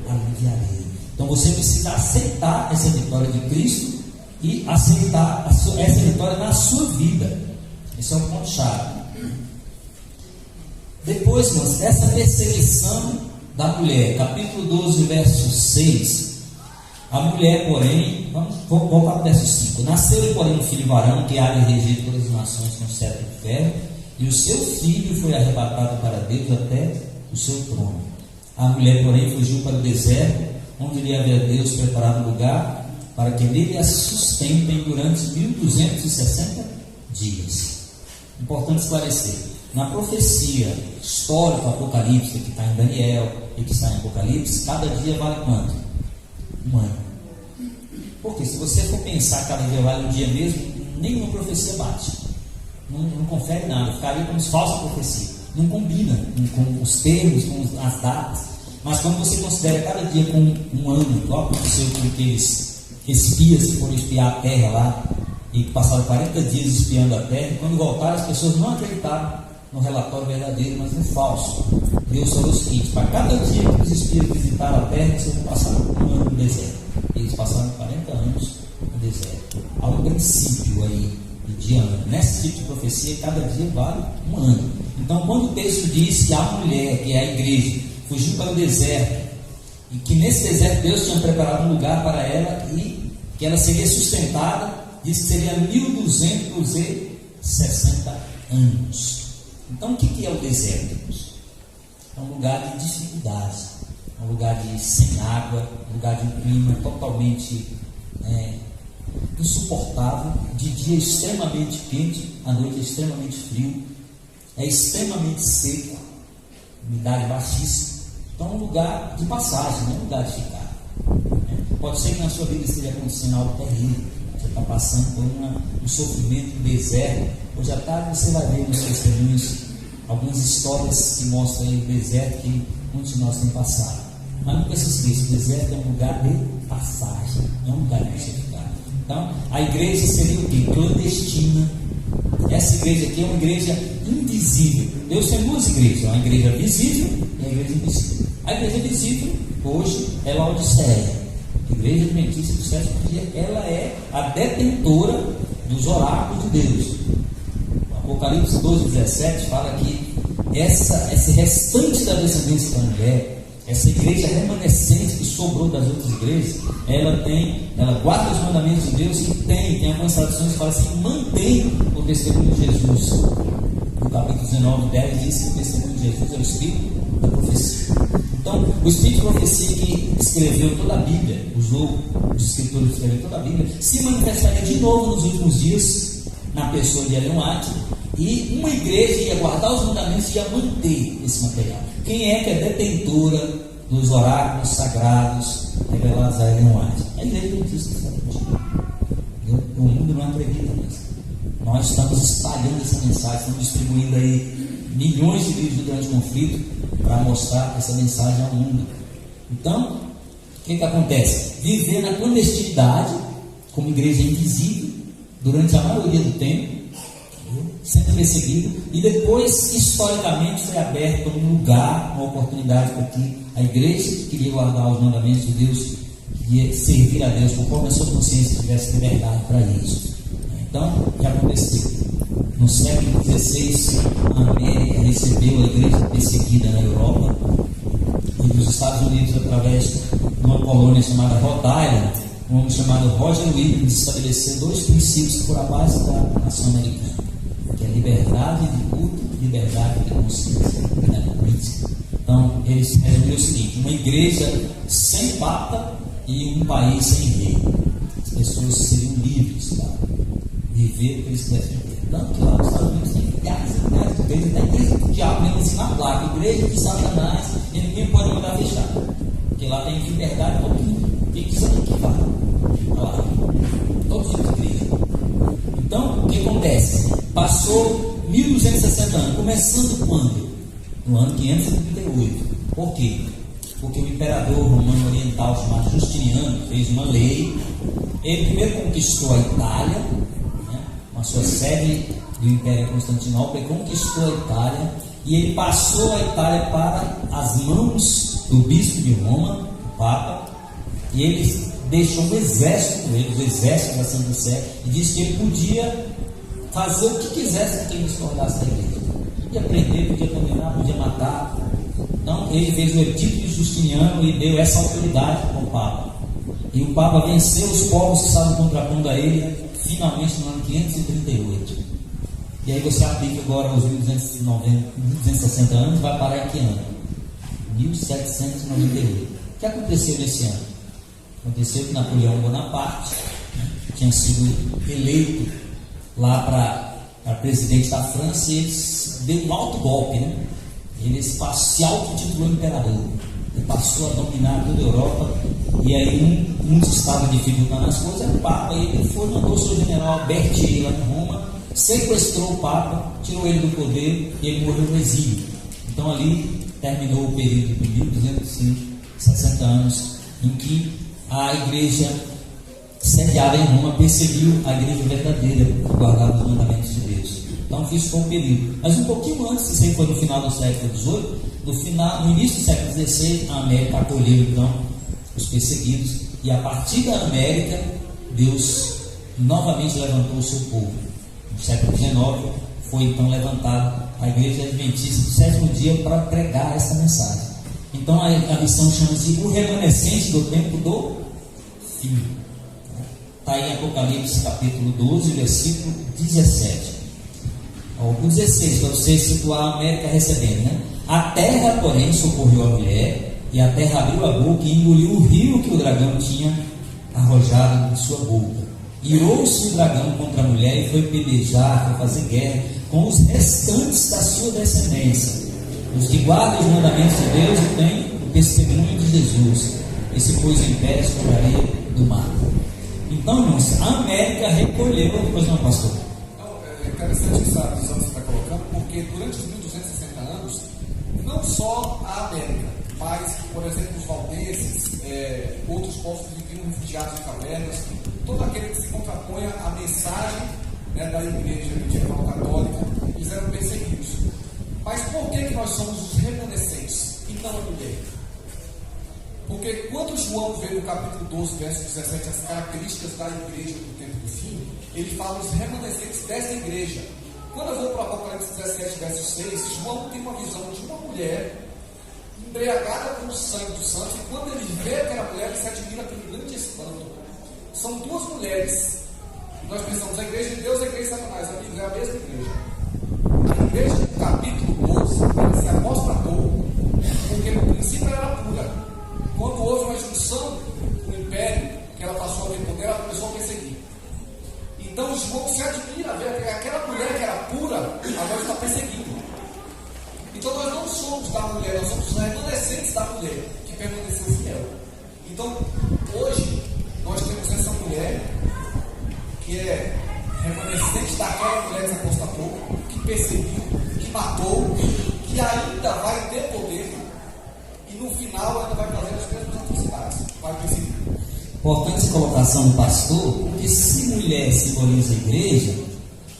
aliviarei. Então você precisa aceitar essa vitória de Cristo e aceitar essa vitória na sua vida. Esse é o ponto-chave. Depois, irmãos, essa perseguição da mulher, capítulo 12, verso 6. A mulher, porém, vamos para o verso 5. Nasceu, porém, um filho varão, que há de reger todas as nações com cetro de ferro, e o seu filho foi arrebatado para Deus até o seu trono. A mulher, porém, fugiu para o deserto, onde lhe havia Deus preparado um lugar para que nele a sustentem durante 1260 dias. Importante esclarecer: na profecia histórica apocalíptica que está em Daniel e que está em Apocalipse, cada dia vale quanto? Um ano. Porque se você for pensar cada dia vale um dia mesmo, nenhuma profecia bate. Não confere nada, ficaria como falsa profecia. Não combina com os termos, com as datas. Mas quando você considera cada dia com um ano, igual aconteceu com aqueles espias que foram espiar a terra lá, e que passaram 40 dias espiando a terra, e quando voltaram as pessoas não acreditaram no relatório verdadeiro, mas no falso. Deus falou o seguinte: para cada dia que os espias visitaram a terra, vocês vão passar um ano no deserto. Eles passaram 40 anos no deserto. Há um princípio aí de ano. Nesse tipo de profecia, cada dia vale um ano. Então, quando o texto diz que a mulher, que é a igreja, fugiu para o deserto, e que nesse deserto Deus tinha preparado um lugar para ela e que ela seria sustentada, diz que seria 1260 anos. Então, o que é o deserto? É um lugar de dificuldade, é um lugar sem água, um lugar de um clima totalmente insuportável, de dia extremamente quente, à noite extremamente frio, é extremamente seco, umidade baixíssima. Então, é um lugar de passagem, não é um lugar de ficar. Pode ser que na sua vida esteja acontecendo algo terrível, você está passando por um sofrimento, um deserto. Hoje à tarde você vai ver nos testemunhos algumas histórias que mostram aí o deserto que muitos de nós têm passado. Mas nunca se esqueça: o deserto é um lugar de passagem, não é um lugar de você ficar. Então, a igreja seria o quê? Clandestina. Essa igreja aqui é uma igreja invisível. Deus tem duas igrejas: uma igreja visível e a igreja invisível. A igreja visível, hoje, é Laodiceia. A igreja adventista do sétimo dia, ela é a detentora dos oráculos de Deus. O Apocalipse 12, 17 fala que esse restante da descendência da mulher, essa igreja remanescente que sobrou das outras igrejas, ela guarda os mandamentos de Deus e tem algumas traduções que falam assim: mantém o testemunho de Jesus. No capítulo 19, 10 diz que o testemunho de Jesus é o espírito da profecia. Então, o espírito de profecia que escreveu toda a Bíblia, usou os escritores que escreveram toda a Bíblia, se manifestaria de novo nos últimos dias na pessoa de Ellen White, e uma igreja ia guardar os mandamentos e ia manter esse material. Quem é que é detentora dos oráculos sagrados revelados a Ellen White? A igreja adventista do sétimo dia. O mundo não acredita nisso. Nós estamos espalhando essa mensagem, estamos distribuindo aí milhões de livros durante o conflito para mostrar essa mensagem ao mundo. Então, o que acontece? Viver na clandestinidade, como igreja invisível, durante a maioria do tempo, sendo perseguido, e depois, historicamente, foi aberto um lugar, uma oportunidade para que a igreja que queria guardar os mandamentos de Deus, queria servir a Deus conforme a sua consciência tivesse liberdade para isso. Então, o que aconteceu? No século XVI, a América recebeu a igreja perseguida na Europa, e nos Estados Unidos, através de uma colônia chamada Rhode Island, um homem chamado Roger Williams estabeleceu dois princípios que foram a base da nação americana, que é liberdade de culto e liberdade de consciência, política. Então, eles resumiram o seguinte: uma igreja sem papa e um país sem rei. As pessoas seriam livres para viver o que eles quisessem viver. Tanto que lá nos Estados Unidos tem milhares e milhares de igrejas, tem igreja do diabo mesmo assim na placa: igreja de Satanás, e ninguém pode mandar fechar, porque lá tem liberdade para todo mundo. Quem quiser que vá lá, todos os igrejas. Então, o que acontece? Passou 1260 anos, começando quando? no ano 538. Por quê? Porque o imperador romano oriental chamado Justiniano fez uma lei. Ele primeiro conquistou a Itália, né, com a sua sede do Império Constantinopla, e conquistou a Itália, e ele passou a Itália para as mãos do bispo de Roma, o Papa, e ele deixou um exército com ele, o exército da Santa Sé, e disse que ele podia fazer o que quisesse com quem discordasse da igreja. Podia prender, podia condenar, podia matar. Então ele fez o edito de Justiniano e deu essa autoridade para o Papa. E o Papa venceu os povos que estavam contrapondo a ele, finalmente no ano 538. E aí você aplica agora os 1260 anos, vai parar em que ano? 1798. O que aconteceu nesse ano? Aconteceu que Napoleão Bonaparte, né, tinha sido eleito lá para presidente da França, e ele deu um alto golpe, né? Ele se auto-titulou imperador. Ele passou a dominar toda a Europa, e aí um que estava dificultando as coisas era o Papa. E ele foi, mandou o seu general Berthier lá em Roma, sequestrou o Papa, tirou ele do poder e ele morreu no exílio. Então ali terminou o período de 1260 anos em que a igreja sediada em Roma perseguiu a igreja verdadeira, que guardava os mandamentos de Deus. Então isso foi um período. Mas um pouquinho antes, isso aí foi no final do século XVIII, no início do século XVI, a América acolheu então os perseguidos, e a partir da América Deus novamente levantou o seu povo. No século XIX foi então levantada a igreja adventista do sétimo dia para pregar essa mensagem. Então a missão chama-se o remanescente do tempo do fim. Está em Apocalipse capítulo 12, versículo 17. O 16, para você situar a América recebendo, né? A terra, porém, socorreu a mulher, e a terra abriu a boca e engoliu o rio que o dragão tinha arrojado de sua boca. Irou-se o dragão contra a mulher e foi pelejar, foi fazer guerra com os restantes da sua descendência, os que guardam os mandamentos de Deus e têm o testemunho de Jesus, e se pôs em pé sobre a areia do mar. Então, irmãos, a América recolheu, pois não, pastor? Então, é interessante essa visão que você está colocando, porque durante os 1260 anos, não só a América, mas, por exemplo, os valdeses, outros povos que viviam refugiados em cavernas, todo aquele que se contrapõe à mensagem, né, da igreja medieval católica, eles eram perseguidos. Mas por que nós somos os remanescentes e não a mulher? Porque quando João vê no capítulo 12, verso 17, as características da igreja do tempo do fim, ele fala os remanescentes dessa igreja. Quando eu vou para o Apocalipse 17, verso 6, João tem uma visão de uma mulher embriagada com o sangue do santo, e quando ele vê aquela mulher, ele se admira com um grande espanto. São duas mulheres. Nós pensamos, a igreja de Deus e a igreja de Satanás. Amigos, é a mesma igreja. A igreja do capítulo 12, ela se apostatou, porque no princípio ela era pura. Quando houve uma junção com o império, que ela passou a ter poder, ela começou a perseguir. Então João se admira ver que aquela mulher que era pura, agora está perseguindo. Então nós não somos da mulher, nós somos os remanescentes da mulher, que permaneceu fiel. Então, hoje, nós temos essa mulher, que é remanescente daquela mulher que se apostatou, que perseguiu, que matou, que ainda vai ter poder, e no final ainda vai fazer as mesmas atrocidades, vai perseguir. Importante colocação do pastor, porque se mulher simboliza a igreja,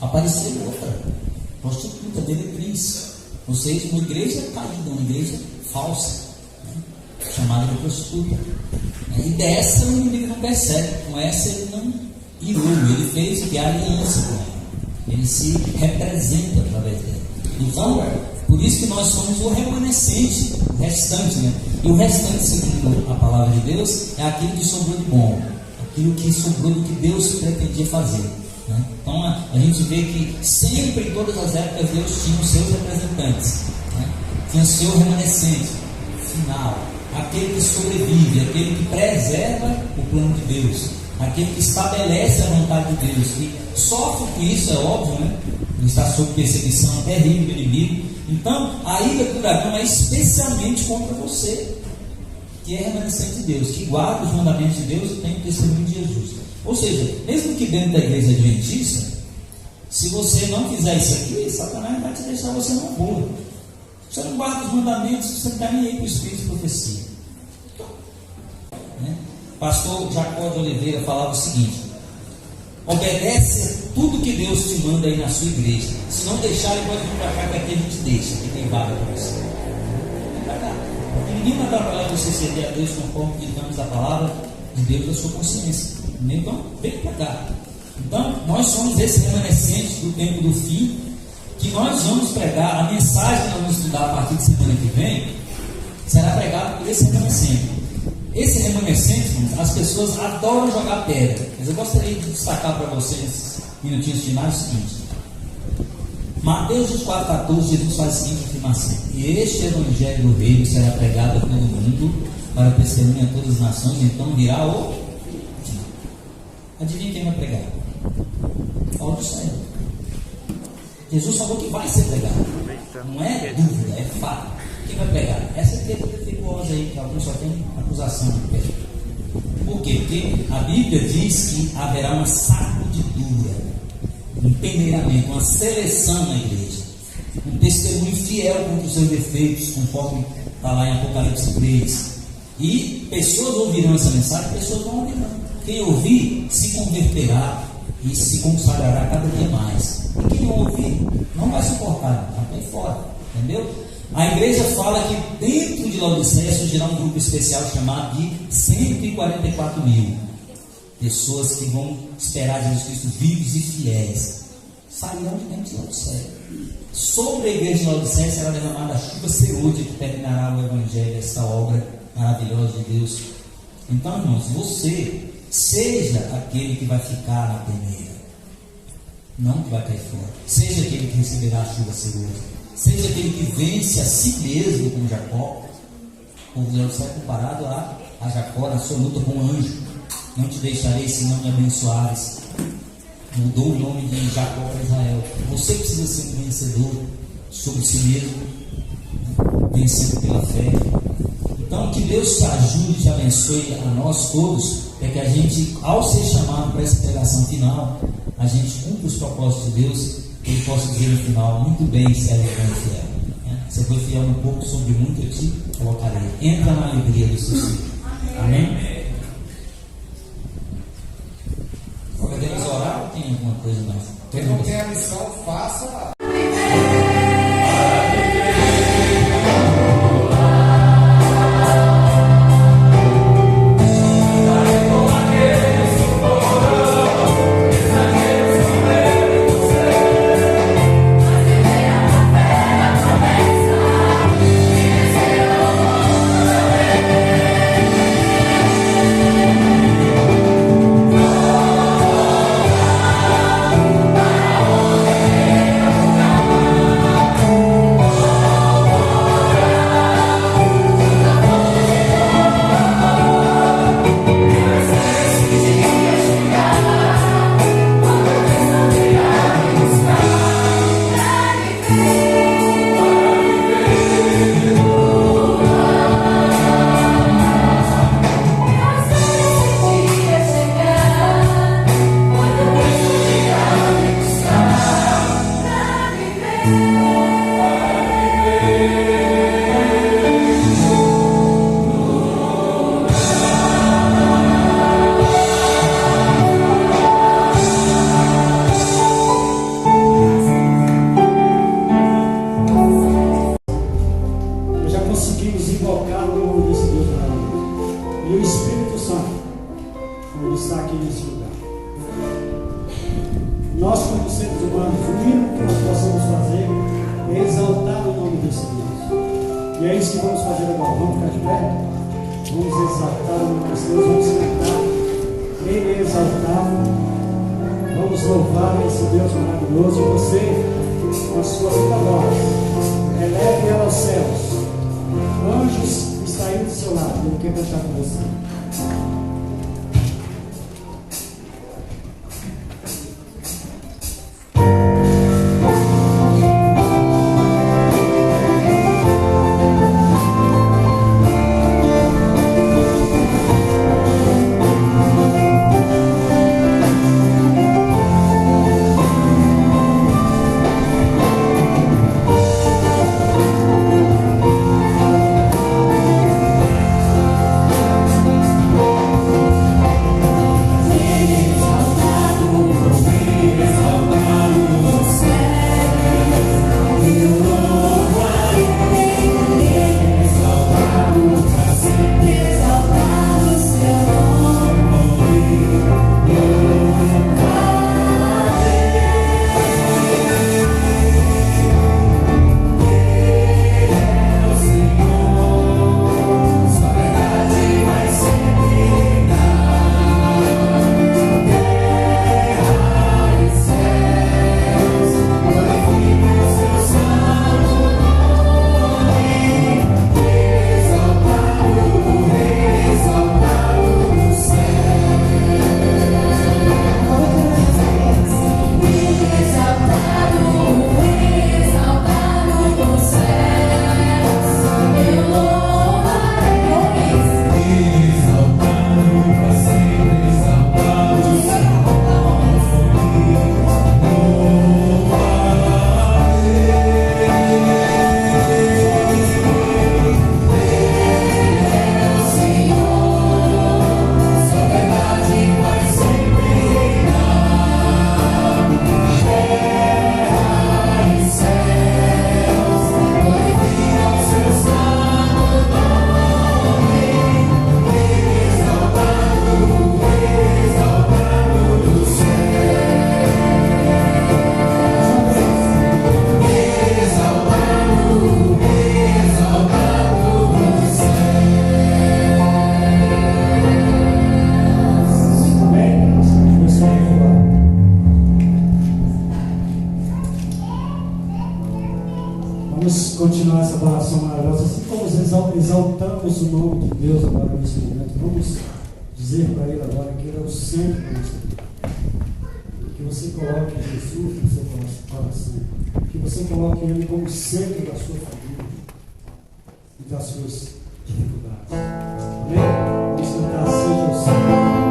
apareceu outra, prostituta, meretriz. Ou seja, uma igreja caída, uma igreja falsa, né, chamada de prostituta. E dessa o inimigo não percebe, com essa ele não irou, ele fez que a aliança com ela, ele se representa através dela. Então, por isso que nós somos o remanescente, o restante, né? E o restante, segundo a palavra de Deus, é aquilo que sobrou de bom, aquilo que sobrou do que Deus pretendia fazer. Né? Então a gente vê que sempre, em todas as épocas, Deus tinha os seus representantes, né? Tinha o seu remanescente final, aquele que sobrevive, aquele que preserva o plano de Deus, aquele que estabelece a vontade de Deus, que sofre com isso, é óbvio, né? Está sob perseguição terrível do inimigo. Então a ira do dragão é especialmente contra você, que é remanescente de Deus, que guarda os mandamentos de Deus e tem o testemunho de Jesus. Ou seja, mesmo que dentro da igreja adventista, se você não fizer isso aqui, Satanás vai te deixar você não boa. Você não guarda os mandamentos, você não está nem aí com o espírito de profecia. Né? Pastor Jacó de Oliveira falava o seguinte: obedece tudo que Deus te manda aí na sua igreja. Se não deixar, ele pode vir para cá, que aqui a gente deixa, que tem vaga para você. Vem para cá. Ninguém vai trabalhar você servir a Deus conforme digamos da palavra de Deus da sua consciência. Então, vem para cá. Então, nós somos esse remanescente do tempo do fim, que nós vamos pregar. A mensagem que nós vamos estudar a partir de semana que vem será pregada por esse remanescente. Esse remanescente, as pessoas adoram jogar pedra. Mas eu gostaria de destacar para vocês, minutinhos finais, o seguinte: Mateus 24,14, Jesus faz a seguinte afirmação: e este evangelho do reino será pregado a todo mundo, para testemunhar a todas as nações, então virá o final. Adivinha quem vai pregar? Paulo do céu. Jesus falou que vai ser pregado. Não é dúvida, é fato. Quem vai pregar? Essa aqui é defeituosa aí, que alguns só têm acusação de pé. Por quê? Porque a Bíblia diz que haverá uma sacudidura, um peneiramento, uma seleção na igreja, um testemunho fiel contra os seus defeitos, conforme está lá em Apocalipse 3. E pessoas ouvirão essa mensagem, pessoas não ouvirão. Quem ouvir se converterá e se consagrará cada dia mais. E quem não ouvir não vai suportar, está bem fora, entendeu? A igreja fala que dentro de Laodiceia surgirá um grupo especial chamado de 144 mil pessoas que vão esperar Jesus Cristo vivos e fiéis. Sairão de dentro de Laodiceia. Sobre a igreja de Laodiceia será derramada a chuva serôdia que terminará o evangelho, essa obra maravilhosa de Deus. Então, irmãos, você seja aquele que vai ficar na peneira, não que vai cair fora. Seja aquele que receberá a chuva serôdia. Seja aquele que vence a si mesmo, como Jacó. O povo de Laodiceia é comparado a Jacó na sua luta com o anjo. Não te deixarei se não me abençoares. Mudou o nome de Jacó para Israel. Você precisa ser um vencedor sobre si mesmo, vencendo pela fé. Então, que Deus te ajude e te abençoe a nós todos, é que a gente, ao ser chamado para essa pregação final, a gente cumpra os propósitos de Deus, que Ele possa dizer no final: muito bem, servo bom e fiel. Você foi fiel um pouco, sobre muito eu te colocarei. Entra na alegria do seu Senhor. Amém? Podemos orar ou tem alguma coisa mais? Quem não tem a missão, faça. oração maravilhosa, assim como exaltamos o nome de Deus agora nesse momento, vamos dizer para Ele agora que Ele é o centro da nossa vida. Que você coloque Jesus no seu coração. Que você coloque Ele como centro da sua família e das suas dificuldades. Amém? Vamos cantar seja o centro.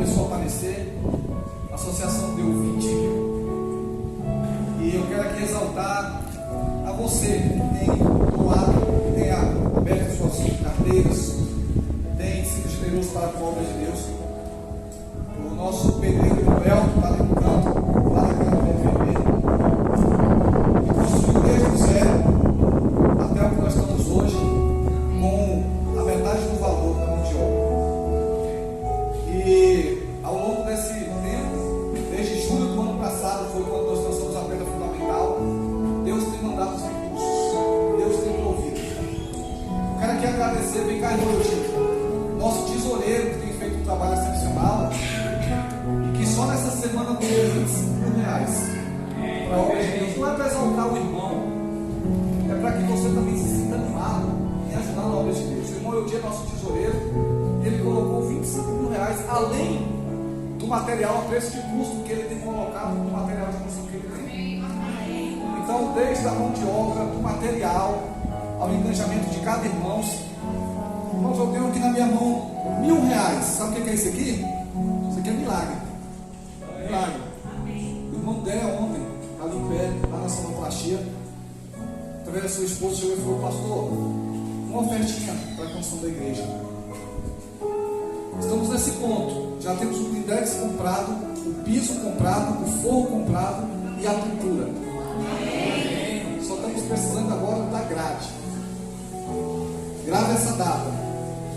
começou a aparecer, a associação deu 20 mil. E eu quero aqui exaltar a você que tem doado, que tem aberto suas carteiras, tem sido generoso para a obra de Deus. O nosso pedreiro Noel, que está ali no canto, lá naquela vermelha, que construiu desde o zero até o que nós estamos hoje, com a metade do valor da mão de obra. E ao longo desse tempo, desde julho do ano passado, foi quando nós lançamos a pedra fundamental, Deus tem mandado os recursos, Deus tem provido. Eu quero aqui agradecer, vem cá, irmão Tito, nosso tesoureiro que tem feito um trabalho excepcional, e que só nessa semana deu R$25 para a obra de Deus. Não é para exaltar o irmão, é para que você também se sinta animado em ajudar na obra de Deus. O irmão Eudia, nosso tesoureiro, ele colocou R$25 além do material a preço de custo que ele tem colocado no material de construção que ele tem. Então, desde a mão de obra, do material, ao engajamento de cada irmão. Irmãos, eu tenho aqui na minha mão R$1.000. Sabe o que é isso aqui? Isso aqui é milagre. Milagre. O irmão Dé ontem, ali em pé, lá na sonoplastia, através da sua esposa, chegou e falou: pastor, uma ofertinha para a construção da igreja. Estamos nesse ponto. Já temos o blindex comprado, o piso comprado, o forro comprado e a pintura. Só estamos precisando agora da grade. Grave essa data.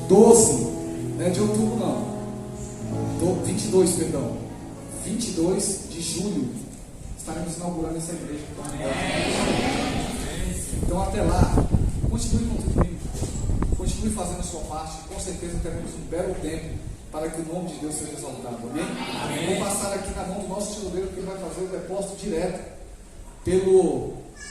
12, não é de outubro não. 22, perdão. 22 de julho estaremos inaugurando essa igreja. Então até lá, continue contribuindo, continue fazendo a sua parte. Com certeza teremos um belo tempo para que o nome de Deus seja exaltado. Amém? Amém. Vou passar aqui na mão do nosso tesoureiro, que vai fazer o depósito direto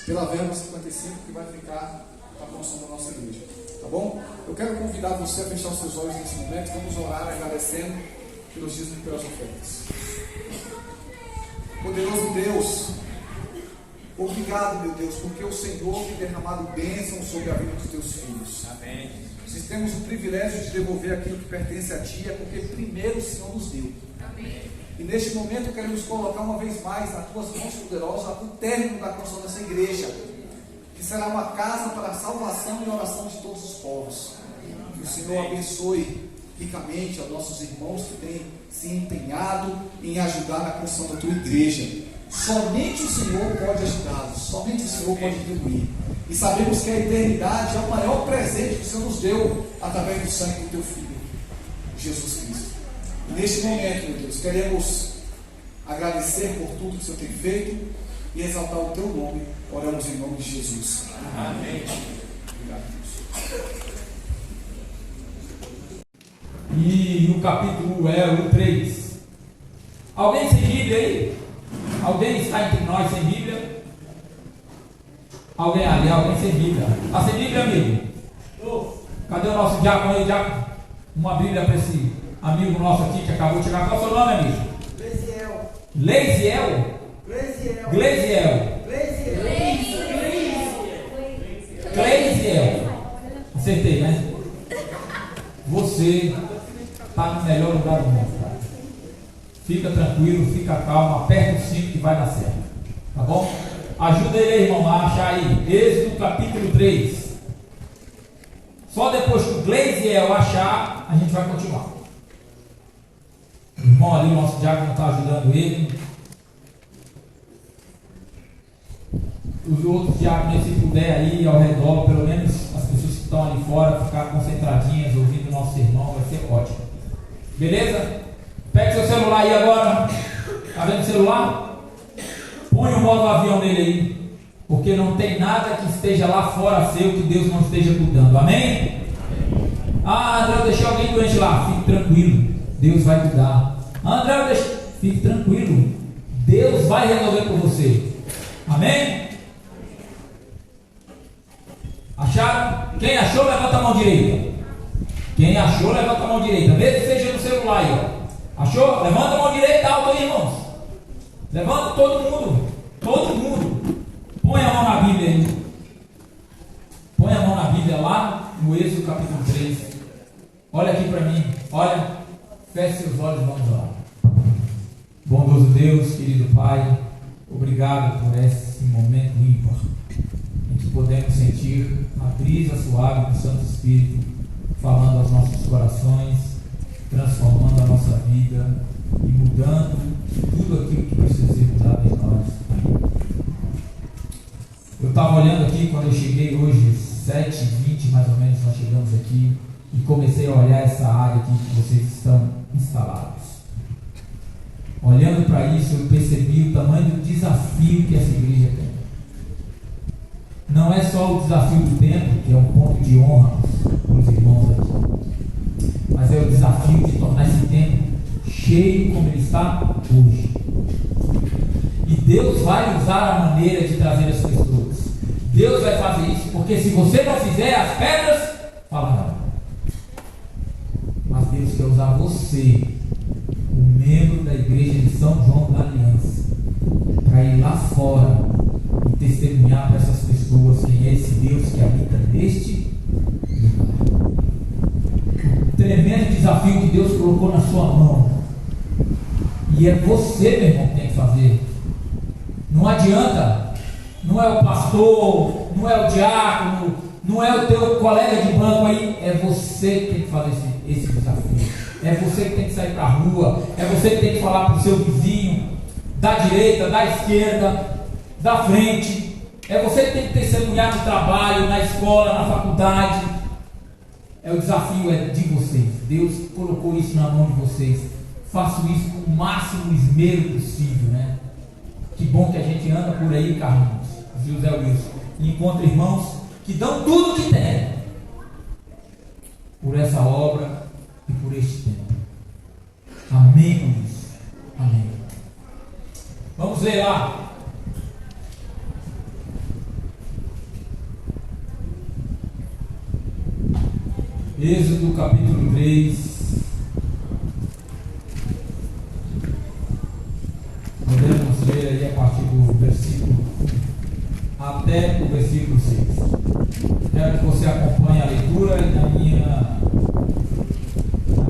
pela verba 55, que vai ficar para a construção da nossa igreja. Tá bom? Eu quero convidar você a fechar os seus olhos nesse momento. Vamos orar agradecendo pelos dízimos e pelas ofertas. Poderoso Deus, obrigado, meu Deus, porque o Senhor tem derramado bênção sobre a vida dos teus filhos. Amém. Se temos o privilégio de devolver aquilo que pertence a Ti, é porque primeiro o Senhor nos deu. Amém. E neste momento queremos colocar uma vez mais nas Tuas mãos poderosas o término da construção dessa igreja, que será uma casa para a salvação e oração de todos os povos. Que o Senhor abençoe ricamente aos nossos irmãos que têm se empenhado em ajudar na construção da Tua igreja. Somente o Senhor pode ajudá-los, somente o Senhor pode retribuir. E sabemos que a eternidade é o maior presente que o Senhor nos deu através do sangue do Teu Filho, Jesus Cristo. E neste momento, meu Deus, queremos agradecer por tudo que o Senhor tem feito e exaltar o Teu nome. Oramos em nome de Jesus. Amém. Obrigado, Deus. E o capítulo é o 3. Alguém sem Bíblia aí? Alguém está entre nós sem Bíblia? Alguém ali, alguém sem Bíblia? Está sem Bíblia, amigo? Cadê o nosso diácono aí, diácono? Uma Bíblia para esse amigo nosso aqui que acabou de chegar. Qual é o seu nome, amigo? Gleisiel. Gleisiel? Gleisiel. Gleisiel. Gleisiel. Acertei, né? Você está no melhor lugar do mundo, cara. Fica tranquilo, fica calmo, aperta o cinto que vai dar certo. Tá bom? Ajuda ele aí, irmão, a achar aí. Êxodo capítulo 3. Só depois que o Gleisiel achar, a gente vai continuar. O irmão ali, o nosso diácono está ajudando ele. Os outros diáconos, se puder aí ao redor, pelo menos as pessoas que estão ali fora, ficar concentradinhas, ouvindo o nosso sermão, vai ser ótimo. Beleza? Pega seu celular aí agora. Está vendo o celular? Põe o modo avião nele aí. Porque não tem nada que esteja lá fora seu que Deus não esteja cuidando. Amém? Ah, André, eu deixei alguém doente lá. Fique tranquilo. Deus vai cuidar. André, eu deixei. Fique tranquilo. Deus vai resolver por você. Amém? Acharam? Quem achou, levanta a mão direita. Quem achou, levanta a mão direita. Mesmo que seja no celular aí, ó. Achou? Levanta a mão direita alta aí, irmãos. Levanta todo mundo. Todo mundo. Põe a mão na Bíblia aí. Põe a mão na Bíblia lá no Êxodo capítulo 3. Olha aqui para mim. Olha. Feche seus olhos e vamos orar. Bondoso Deus, querido Pai, obrigado por esse momento ímpar em que podemos sentir a brisa suave do Santo Espírito falando aos nossos corações, transformando a nossa vida e mudando tudo aquilo que precisa ser mudado em nós. Eu estava olhando aqui quando eu cheguei hoje, 7h20 mais ou menos, nós chegamos aqui e comecei a olhar essa área aqui que vocês estão instalados. Olhando para isso, eu percebi o tamanho do desafio que essa igreja tem. Não é só o desafio do tempo, que é um ponto de honra para os irmãos aqui, mas é o desafio de tornar esse tempo cheio como ele está hoje. E Deus vai usar a maneira de trazer as pessoas. Deus vai fazer isso, porque se você não fizer, as pedras falarão. Mas Deus quer usar você, o membro da igreja de São João da Aliança, para ir lá fora e testemunhar para essas pessoas quem é esse Deus que habita neste lugar. O tremendo desafio que Deus colocou na sua mão, e é você, meu irmão, que tem que fazer. Não adianta, não é o pastor, não é o diácono, não é o teu colega de banco aí, é você que tem que fazer esse desafio. É você que tem que sair para a rua, é você que tem que falar para o seu vizinho, da direita, da esquerda, da frente. É você que tem que testemunhar no trabalho, na escola, na faculdade. O desafio é de vocês. Deus colocou isso na mão de vocês. Façam isso com o máximo esmero possível, né? Que bom que a gente anda por aí, Carlos, José Wilson, e encontra irmãos que dão tudo que tem por essa obra e por este tempo. Amém por isso. Amém. Vamos ler lá. Êxodo capítulo 3. Podemos ler aí a partir do versículo 1 até o versículo 6. Quero que você acompanhe a leitura e na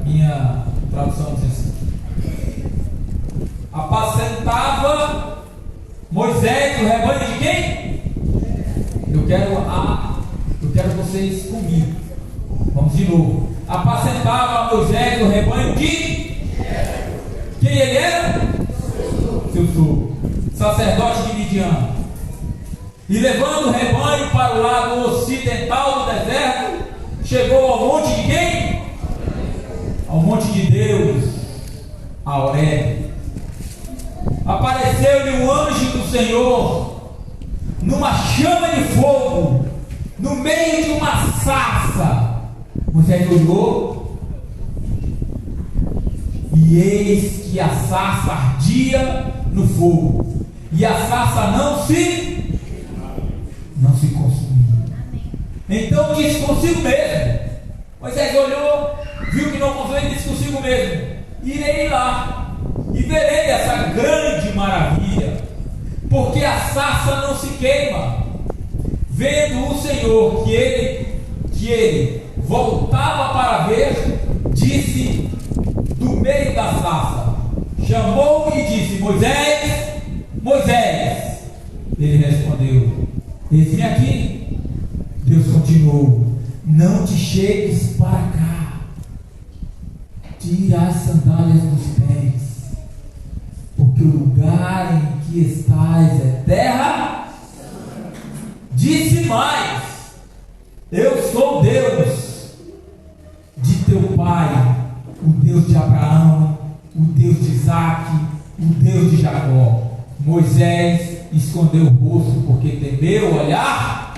minha tradução diz assim: apacentava Moisés o rebanho de quem? Eu quero vocês comigo. Vamos de novo. Apacentava Moisés o rebanho de quem ele era? Seu sogro, sacerdote de Midian. E levando o rebanho para o lado ocidental do deserto, chegou ao monte de quem? Ao monte de Deus, a Horebe. Apareceu-lhe um anjo do Senhor numa chama de fogo, no meio de uma sarça. Moisés olhou, e eis que a sarça ardia no fogo, e a sarça não se consumia. Então disse consigo mesmo. Moisés olhou, viu que não conseguia, e disse consigo mesmo: irei lá e verei essa grande maravilha, porque a sarça não se queima. Vendo o Senhor que ele voltava para ver, disse do meio da sarça, chamou e disse: Moisés, Moisés. Ele respondeu: eis-me aqui. Deus continuou: não te chegues para cá, tira as sandálias dos pés, porque o lugar em que estás é terra. Disse mais: eu sou Deus de teu pai, o Deus de Abraão, o Deus de Isaque, o Deus de Jacó. Moisés escondeu o rosto porque temeu olhar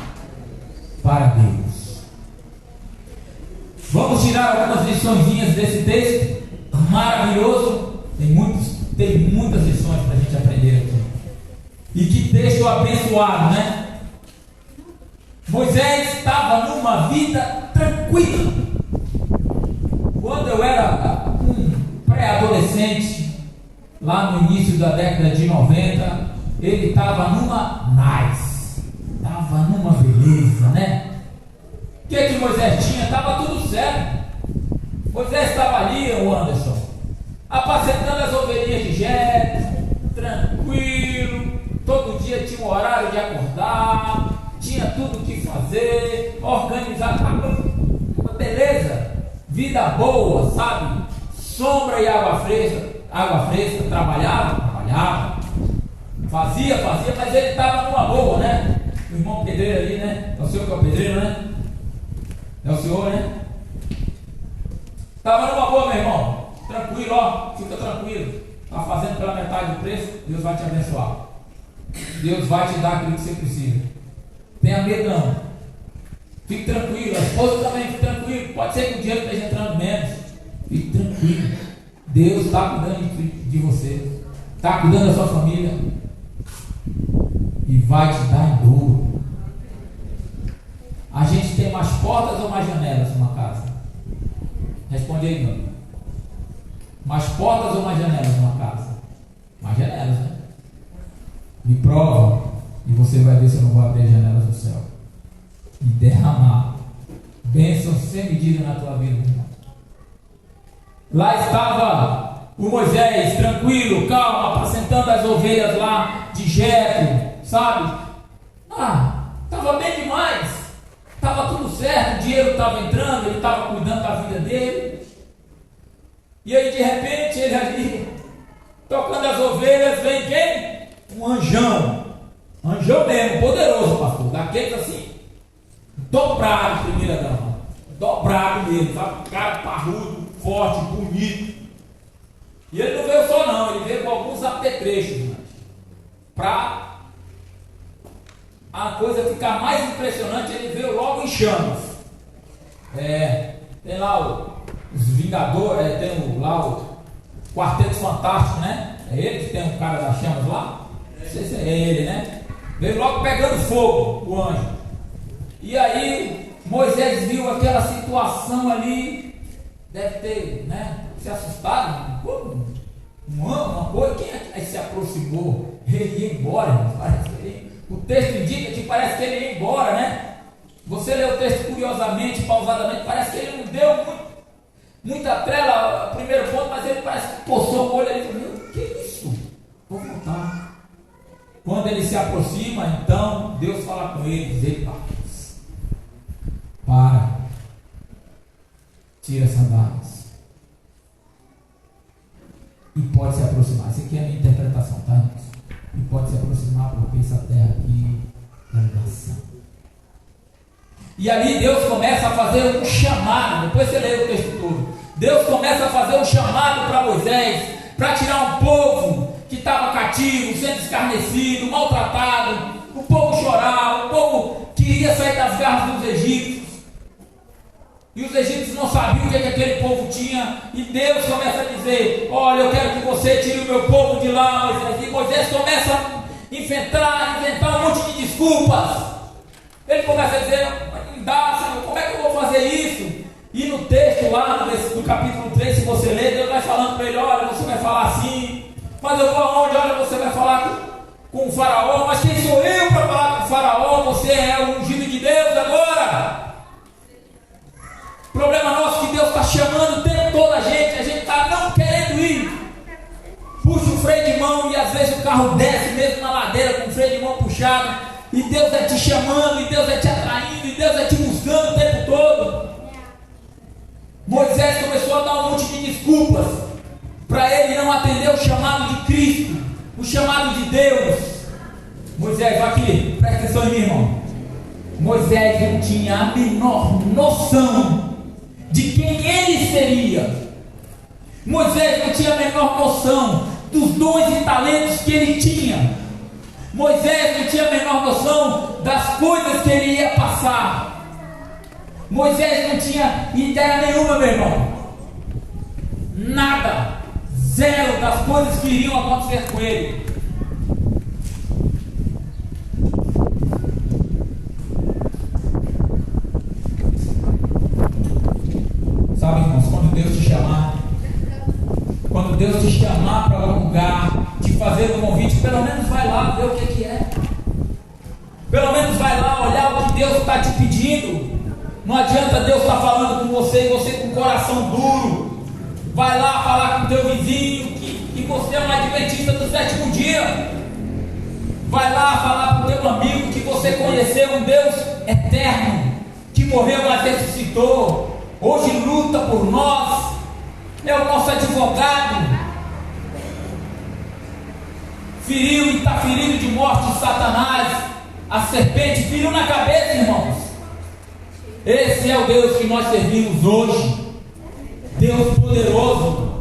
para Deus. Vamos tirar algumas liçõezinhas desse texto maravilhoso. Tem muitas lições para a gente aprender aqui. E que texto abençoado, né? Moisés estava numa vida tranquila. Quando eu era um pré-adolescente, lá no início da década de 90, ele estava numa nice, estava numa beleza, né? O que Moisés tinha? Estava tudo certo. Moisés estava ali, o Anderson, apacentando as ovelhinhas de Jetro, tinha um horário de acordar, tinha tudo o que fazer, organizar, beleza, vida boa, sabe? Sombra e água fresca, trabalhava, fazia, mas ele estava numa boa, né? O irmão pedreiro ali, né? É o senhor que é o pedreiro, né? É o senhor, né? Estava numa boa, meu irmão. Tranquilo, ó. Fica tranquilo. Está fazendo pela metade do preço, Deus vai te abençoar. Deus vai te dar aquilo que você precisa. Tenha medo não. Fique tranquilo. A esposa também fique tranquilo. Pode ser que o dinheiro esteja entrando menos. Fique tranquilo. Deus está cuidando de você. Está cuidando da sua família. E vai te dar em dobro. A gente tem mais portas ou mais janelas numa casa? Responde aí, meu amigo. Mais portas ou mais janelas numa casa? Mais janelas, né? Me prova e você vai ver se eu não vou abrir as janelas do céu e derramar bênção sem medida na tua vida, irmão. Lá estava o Moisés, tranquilo, calmo, apacentando as ovelhas lá de Jetro, sabe? Estava bem demais, estava tudo certo, o dinheiro estava entrando, ele estava cuidando da vida dele. E aí de repente ele ali, tocando as ovelhas, vem quem? Um anjão mesmo, poderoso, pastor, daqueles assim, dobrado, primeira dama, dobrado mesmo, sabe? Cara parrudo, forte, bonito. E ele não veio só não, ele veio com alguns apetrechos, para a coisa ficar mais impressionante, ele veio logo em chamas. Tem lá os Vingadores, tem lá o Quarteto Fantástico, né? É ele que tem um cara das chamas lá? Não sei se é ele, né? Veio logo pegando fogo, o anjo. E aí Moisés viu aquela situação ali, deve ter, né, se assustado. Uma coisa, quem é que se aproximou? Ele ia embora, parece que ele, o texto indica que parece que ele ia embora, né? Você lê o texto curiosamente, pausadamente, parece que ele não deu muita trela, primeiro ponto, mas ele parece que coçou o olho ali e falou: que isso? Vou voltar. Quando ele se aproxima, então Deus fala com ele, diz ele: para, tira as sandálias e pode se aproximar. Essa aqui é a minha interpretação, tá, irmãos? E pode se aproximar, porque essa terra aqui é oração. E ali Deus começa a fazer um chamado. Depois você lê o texto todo. Deus começa a fazer um chamado para Moisés, para tirar um povo que estava cativo, sendo escarnecido, maltratado. O povo chorava, o povo queria sair das garras dos egípcios. E os egípcios não sabiam o que aquele povo tinha. E Deus começa a dizer: olha, eu quero que você tire o meu povo de lá, Moisés. E Moisés começa a inventar um monte de desculpas. Ele começa a dizer: não dá, Senhor, como é que eu vou fazer isso? E no texto lá, no capítulo 3, se você ler, Deus vai falando para ele: olha, você vai falar assim, mas eu vou aonde? Olha, você vai falar com o faraó. Mas quem sou eu para falar com o faraó? Você é o ungido de Deus agora. Problema nosso que Deus está chamando o tempo todo a gente está não querendo ir. Puxa o freio de mão e às vezes o carro desce mesmo na ladeira com o freio de mão puxado. E Deus é te chamando, e Deus é te atraindo, e Deus é te buscando o tempo todo. Moisés começou a dar um monte de desculpas para ele não atender o chamado de Cristo, o chamado de Deus. Moisés, aqui, presta atenção em mim, irmão. Moisés não tinha a menor noção de quem ele seria. Moisés não tinha a menor noção dos dons e talentos que ele tinha. Moisés não tinha a menor noção das coisas que ele ia passar. Moisés não tinha ideia nenhuma, meu irmão. Nada. Zero das coisas que iriam acontecer com ele. Sabe, irmãos, quando Deus te chamar para algum lugar, te fazer um convite, pelo menos vai lá ver o que é. Pelo menos vai lá olhar o que Deus está te pedindo. Não adianta Deus estar falando com você e você com o coração duro. Vai lá falar com o teu vizinho que você é um adventista do sétimo dia. Vai lá falar você conheceu um Deus eterno, que morreu, mas ressuscitou, hoje luta por nós, é o nosso advogado. Feriu e está ferido de morte Satanás, a serpente, feriu na cabeça, irmãos. Esse é o Deus que nós servimos hoje, Deus poderoso.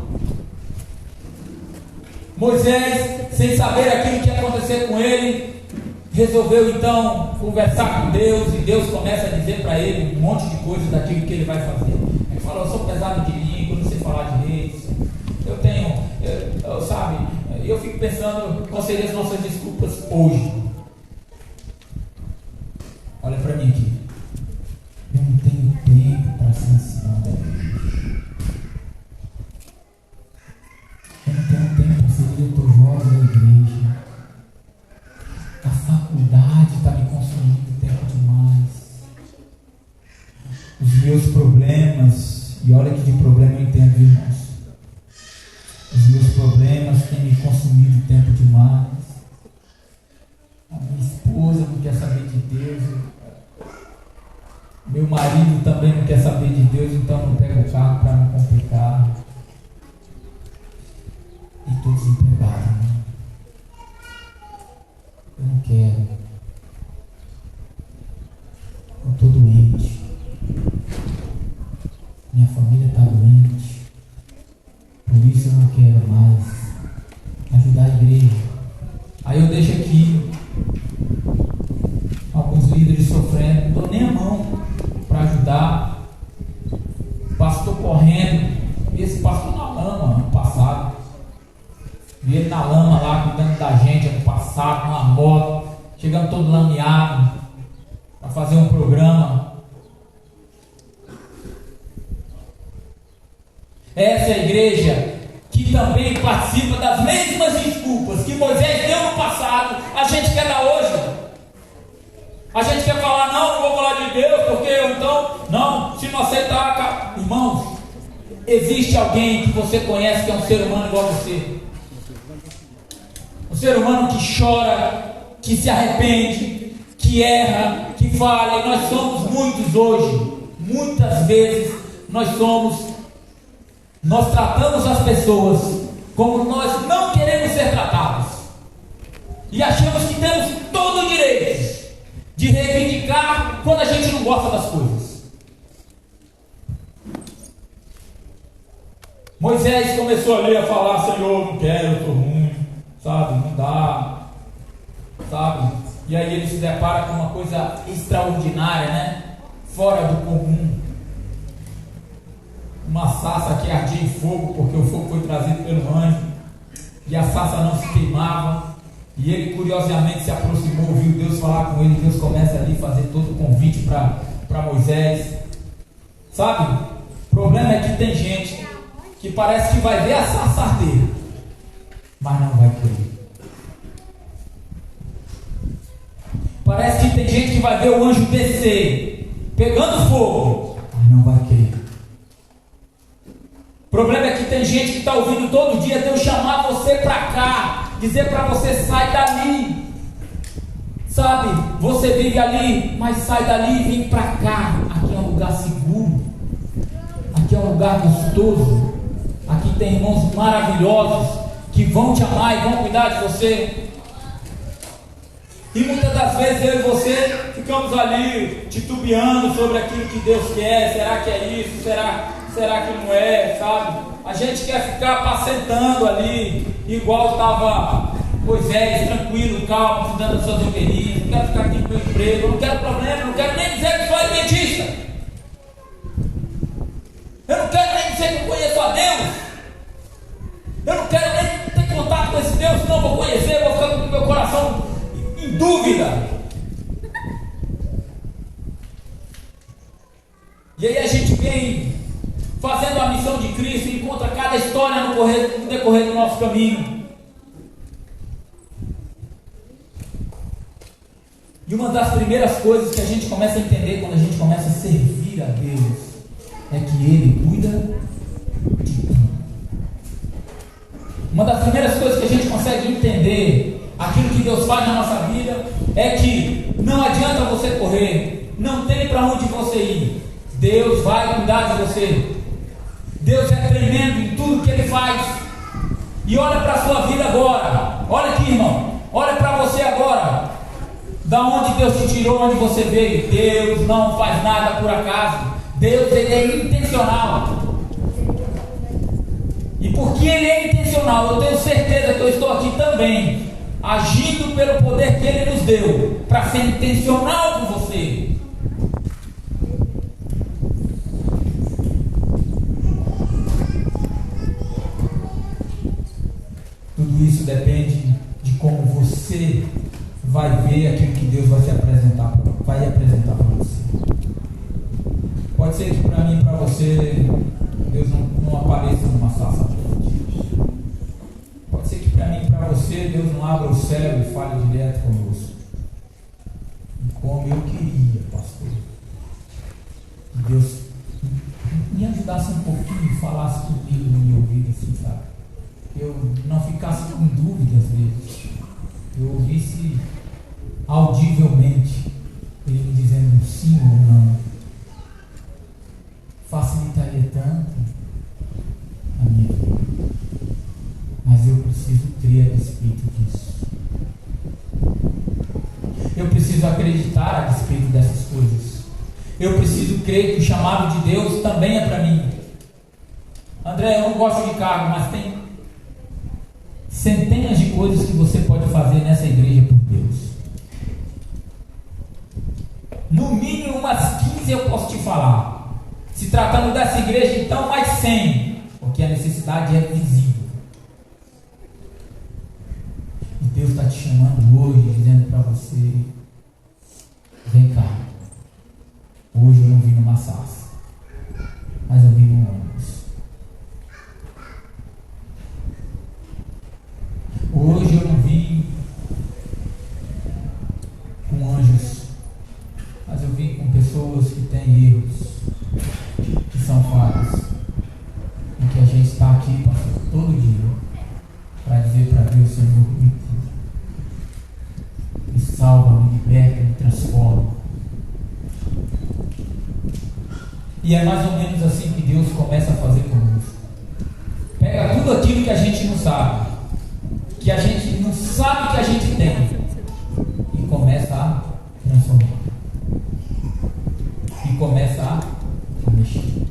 Moisés, sem saber aquilo que ia acontecer com ele, resolveu então conversar com Deus, e Deus começa a dizer para ele um monte de coisas daquilo que ele vai fazer. Ele falou: eu sou pesado de língua, não sei falar direito, eu fico pensando quais seriam as nossas desculpas hoje. Olha para mim aqui. Eu não tenho tempo para se ensinar. Eu não tenho tempo para ser diretor jovem da igreja. A faculdade está me consumindo tempo demais. Os meus problemas, e olha que de problema eu entendo, irmãos. Os meus problemas têm me consumido tempo demais. A minha esposa não quer saber de Deus. Meu marido também não quer saber de Deus, então não pega o carro para não complicar. E estou desempregado, né? Eu não quero. Eu estou doente. Minha família está doente. Por isso eu não quero mais ajudar a igreja. Aí eu deixo aqui alguns líderes sofrendo, não dou nem a mão para ajudar. Pastor correndo, esse pastor na lama ano passado, vi ele na lama lá cuidando da gente ano passado, numa moto, chegando todo lameado para fazer um programa. Essa é a igreja que também participa das mesmas desculpas que Moisés deu no passado, a gente quer dar hoje. A gente quer falar: não vou falar de Deus, porque então, não, se não aceitar. Irmãos, existe alguém que você conhece que é um ser humano igual a você. Um ser humano que chora, que se arrepende, que erra, que falha. E nós somos muitos hoje. Muitas vezes nós tratamos as pessoas como nós não queremos ser tratados. E achamos que temos todo o direito de reivindicar quando a gente não gosta das coisas. Moisés começou ali a falar: Senhor, não quero, eu estou ruim, sabe, não dá, sabe. E aí ele se depara com uma coisa extraordinária, né? Fora do comum. Uma sarça que ardia em fogo, porque o fogo foi trazido pelo anjo, e a sarça não se queimava. E ele curiosamente se aproximou, ouviu Deus falar com ele. Deus começa ali a fazer todo o convite para Moisés. Sabe? O problema é que tem gente que parece que vai ver a sarça arder, mas não vai querer. Parece que tem gente que vai ver o anjo descer, pegando fogo, mas não vai querer. O problema é que tem gente que está ouvindo todo dia Deus chamar você para cá, dizer para você: sai dali, sabe, você vive ali, mas sai dali e vem para cá. Aqui é um lugar seguro, aqui é um lugar gostoso, aqui tem irmãos maravilhosos que vão te amar e vão cuidar de você. E muitas das vezes eu e você ficamos ali titubeando sobre aquilo que Deus quer. Será que é isso? Será que não é, sabe? A gente quer ficar apacentando ali, igual estava Moisés, tranquilo, calmo, cuidando das suas ovelhinhas. Não quero ficar aqui no meu emprego, eu não quero problema, não quero nem dizer que sou adventista. Eu não quero nem dizer que eu conheço a Deus. Eu não quero nem ter contato com esse Deus, senão eu vou conhecer, vou ficar com o meu coração em dúvida. E aí a gente vem fazendo a missão de Cristo e encontra cada história no decorrer do nosso caminho. E uma das primeiras coisas que a gente começa a entender quando a gente começa a servir a Deus é que Ele cuida de tudo. Uma das primeiras coisas que a gente consegue entender aquilo que Deus faz na nossa vida, é que não adianta você correr, não tem para onde você ir. Deus vai cuidar de você. Deus é tremendo em tudo que Ele faz. E olha para a sua vida agora. Olha aqui, irmão. Olha para você agora. Da onde Deus te tirou, onde você veio. Deus não faz nada por acaso. Deus, Ele é intencional. E porque Ele é intencional, eu tenho certeza que eu estou aqui também, agindo pelo poder que Ele nos deu, para ser intencional com você. Tudo isso depende de como você vai ver aquilo que Deus vai apresentar para você. Pode ser que para mim e para você Deus não apareça numa sarça ardente. Pode ser que para mim e para você Deus não abra o céu e fale direto conosco. E como eu queria, pastor, que Deus me ajudasse um pouquinho e falasse comigo no meu ouvido assim, sabe? Eu não ficasse com dúvida às vezes. Eu ouvisse audivelmente Ele me dizendo sim ou não. Facilitaria tanto a minha vida. Mas eu preciso crer a respeito disso. Eu preciso acreditar a respeito dessas coisas. Eu preciso crer que o chamado de Deus também é para mim. André, eu não gosto de cargo, mas tem centenas de coisas que você pode fazer nessa igreja por Deus. No mínimo umas 15 eu posso te falar. Se tratando dessa igreja, então mais 100, porque a necessidade é visível. E Deus está te chamando hoje, dizendo para você: vem cá. Hoje eu não vim numa sarça, mas eu vim num ônibus. Hoje eu não vim com anjos, mas eu vim com pessoas que têm erros, que são falhas, e que a gente está aqui passando todo dia para dizer para Deus: Senhor, me cura, me salva, me liberta, me transforma. E é mais ou menos assim que Deus começa a fazer conosco. Pega tudo aquilo que a gente não sabe, que a gente não sabe que a gente tem, e começa a transformar, e começa a mexer,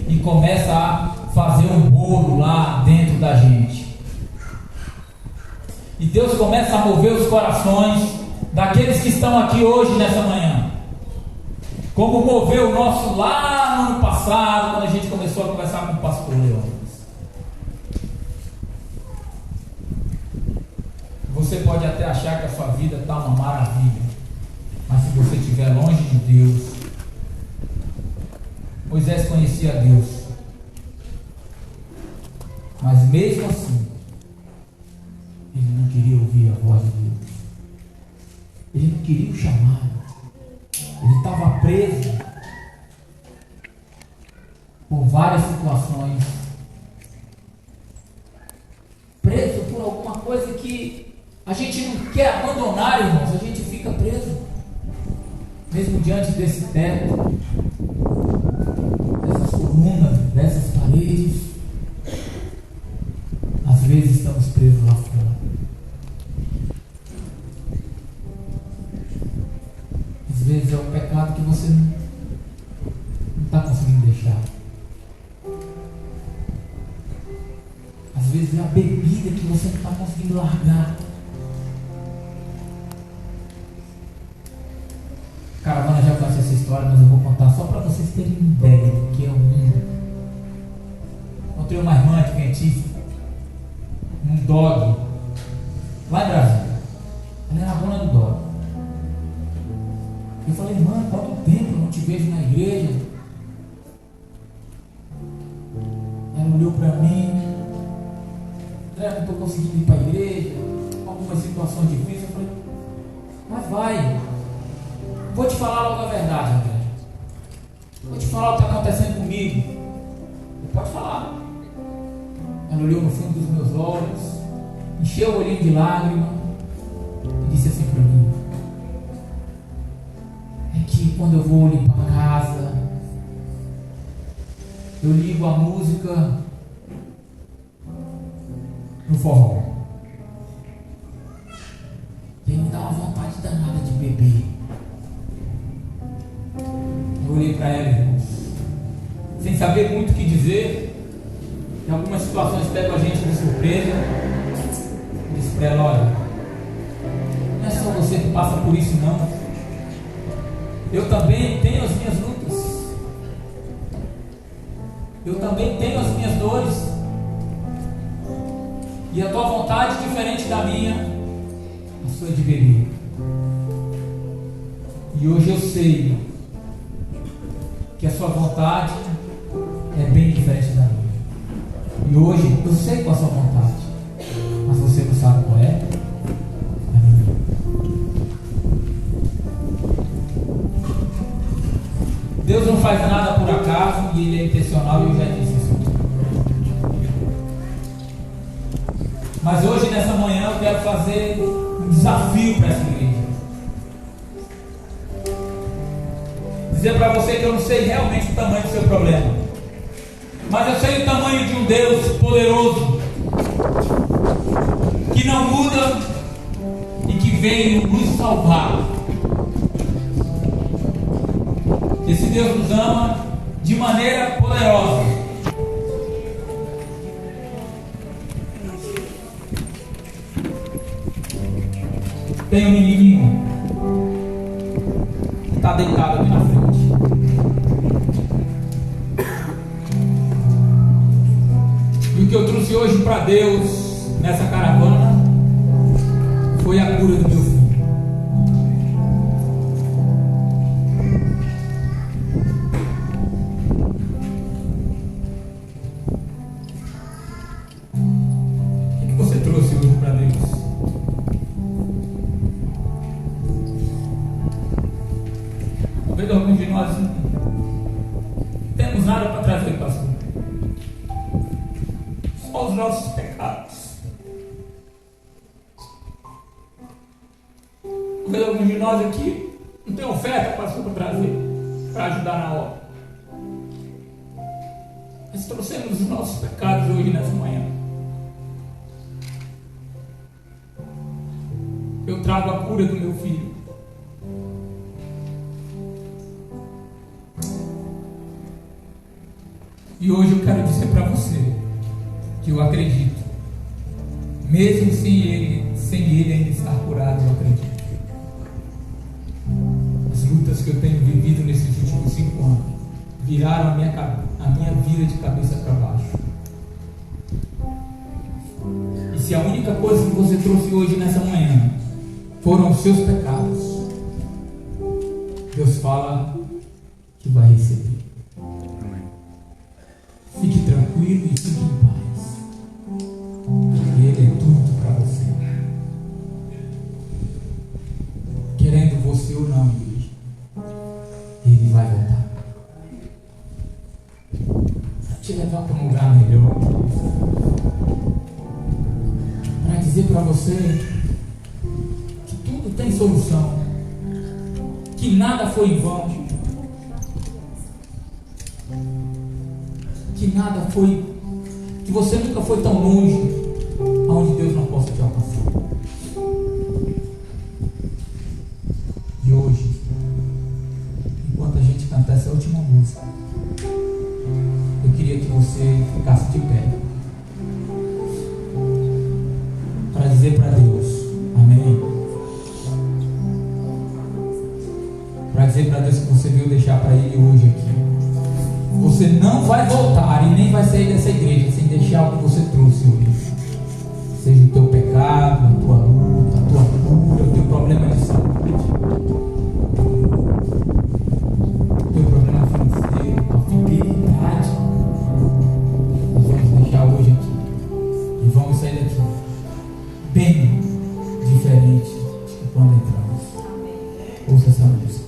e começa a fazer um bolo lá dentro da gente. E Deus começa a mover os corações daqueles que estão aqui hoje, nessa manhã, como moveu o nosso lá no ano passado, quando a gente começou a conversar com o pastor Leônidas. Você pode até achar que a sua vida está uma maravilha, mas se você estiver longe de Deus, Moisés conhecia Deus, mas mesmo assim, ele não queria ouvir a voz de Deus, ele não queria o chamado, ele estava preso por várias situações, preso por alguma coisa que a gente não quer abandonar, irmãos, a gente fica preso, mesmo diante desse teto, dessas colunas, dessas paredes. Às vezes estamos presos lá fora. Às vezes é o pecado que você não está conseguindo deixar. Às vezes é a bebida que você não está conseguindo largar. Caravana já conhece essa história, mas eu vou contar só para vocês terem ideia do que é o mundo. Encontrei uma irmã adventista, um dog, lá em Brasília. Ela era a dona do dog. Eu falei: irmã, quanto tempo eu não te vejo na igreja? Ela olhou para mim: André, não estou conseguindo ir para a igreja, algumas situações difíceis. Eu falei: mas vai. Vou te falar logo a verdade, André. Vou te falar o que está acontecendo comigo. Pode falar. Ela olhou no fundo dos meus olhos, encheu o olhinho de lágrima quando eu vou limpar a casa, eu ligo a música no forró. E me dá uma vontade danada de beber. Eu olhei para ela, irmãos, sem saber muito o que dizer. Em algumas situações pegam a gente de surpresa. Eu disse para ela: olha, não é só você que passa por isso, não. Eu também tenho as minhas lutas. Eu também tenho as minhas dores. E a tua vontade é diferente da minha. A sua é de beber. E hoje eu sei que a sua vontade é bem diferente da minha. E hoje eu sei qual é a sua vontade, mas você não sabe qual é a minha. Deus não faz nada por acaso e Ele é intencional, e eu já disse isso. Mas hoje, nessa manhã, eu quero fazer um desafio para essa igreja. Dizer para você que eu não sei realmente o tamanho do seu problema, mas eu sei o tamanho de um Deus poderoso, que não muda e que veio nos salvar. Esse Deus nos ama de maneira poderosa. Tem um menininho que está deitado aqui na frente. E o que eu trouxe hoje para Deus nessa caravana foi a cura do meu filho. O que você trouxe hoje para Deus? Talvez alguns de nós não temos nada para trazer, pastor. Só os nossos pecados. Talvez alguns de nós aqui não tem oferta, pastor, para trazer, para ajudar na obra. Nós trouxemos os nossos pecados hoje nessa manhã. Eu trago a cura do meu filho. E hoje eu quero dizer para você que eu acredito, mesmo sem ele ainda estar curado, eu acredito. As lutas que eu tenho vivido nesses últimos 5 anos viraram a minha vida de cabeça para baixo. E se a única coisa que você trouxe hoje nessa manhã foram os seus pecados, Deus fala que vai receber. Fique tranquilo e fique em paz. Ele é tudo para você. Querendo você ou não, igreja, Ele vai voltar para te levar para um lugar melhor, para dizer para você que tudo tem solução, que nada foi em vão, que nada foi, que você nunca foi tão longe aonde Deus não possa te alcançar. E hoje, enquanto a gente canta essa última música, eu queria que você ficasse de pé para dizer para Deus, amém? Para dizer para Deus que você veio deixar para Ele hoje aqui. Você não vai voltar e nem vai sair dessa igreja sem deixar o que você trouxe hoje. Seja o teu pecado, a tua luta, a tua cura, o teu problema de saúde, o teu problema financeiro, a tua fidelidade. Nós vamos deixar hoje aqui e vamos sair daqui bem diferente de quando entramos. Ouça essa música.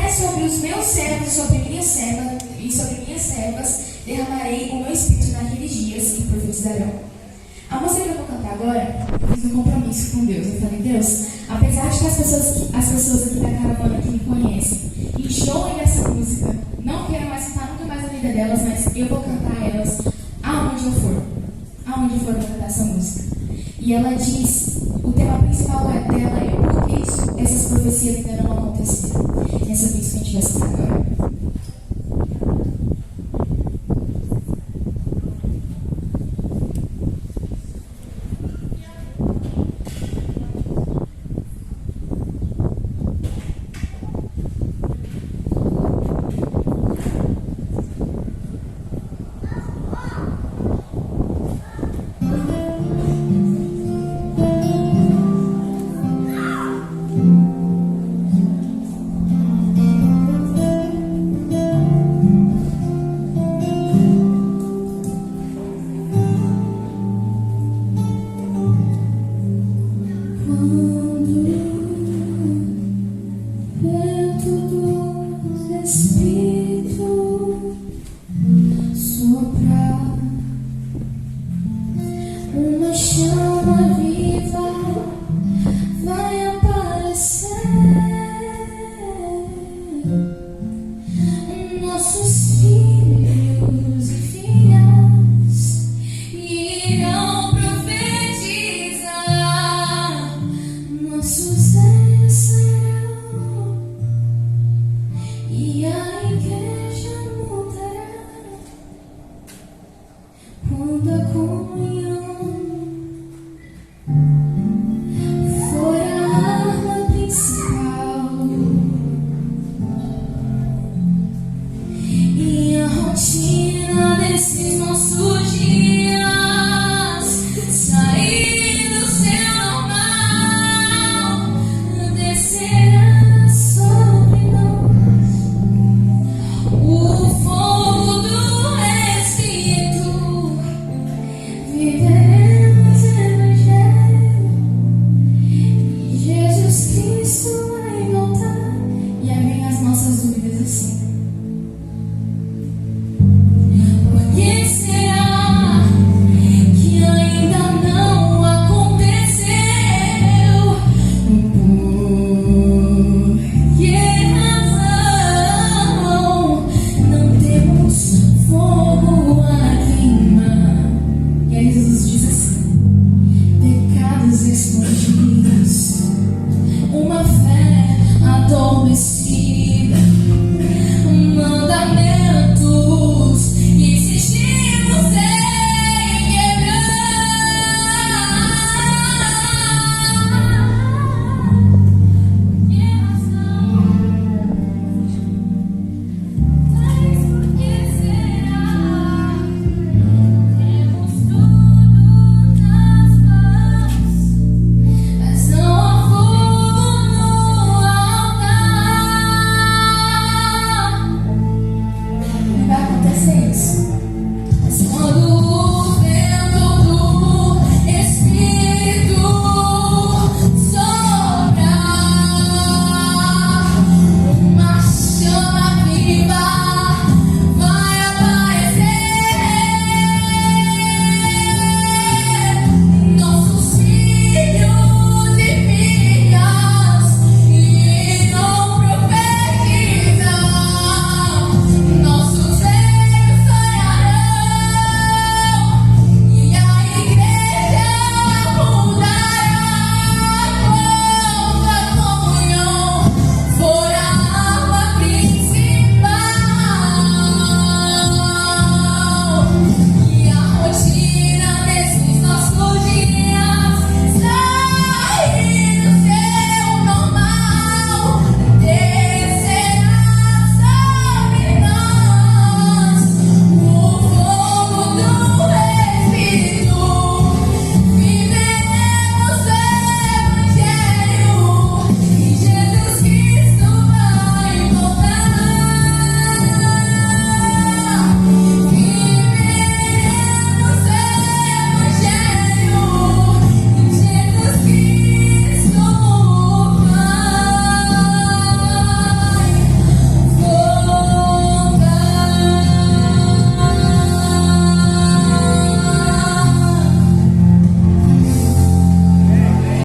até sobre os meus servos e sobre minhas servas derramarei o meu espírito naqueles dias e profetizarão. A música que eu vou cantar agora, eu fiz um compromisso com Deus. Eu falei, Deus, apesar de que as pessoas aqui da caravana que me conhecem enjoem dessa música, não queiram mais cantar nunca mais na vida delas, mas eu vou cantar elas aonde eu for eu vou cantar essa música. E ela diz, o tema principal dela é por que essas profecias ainda não aconteceram. E essa música que a gente vai cantar agora. Yeah.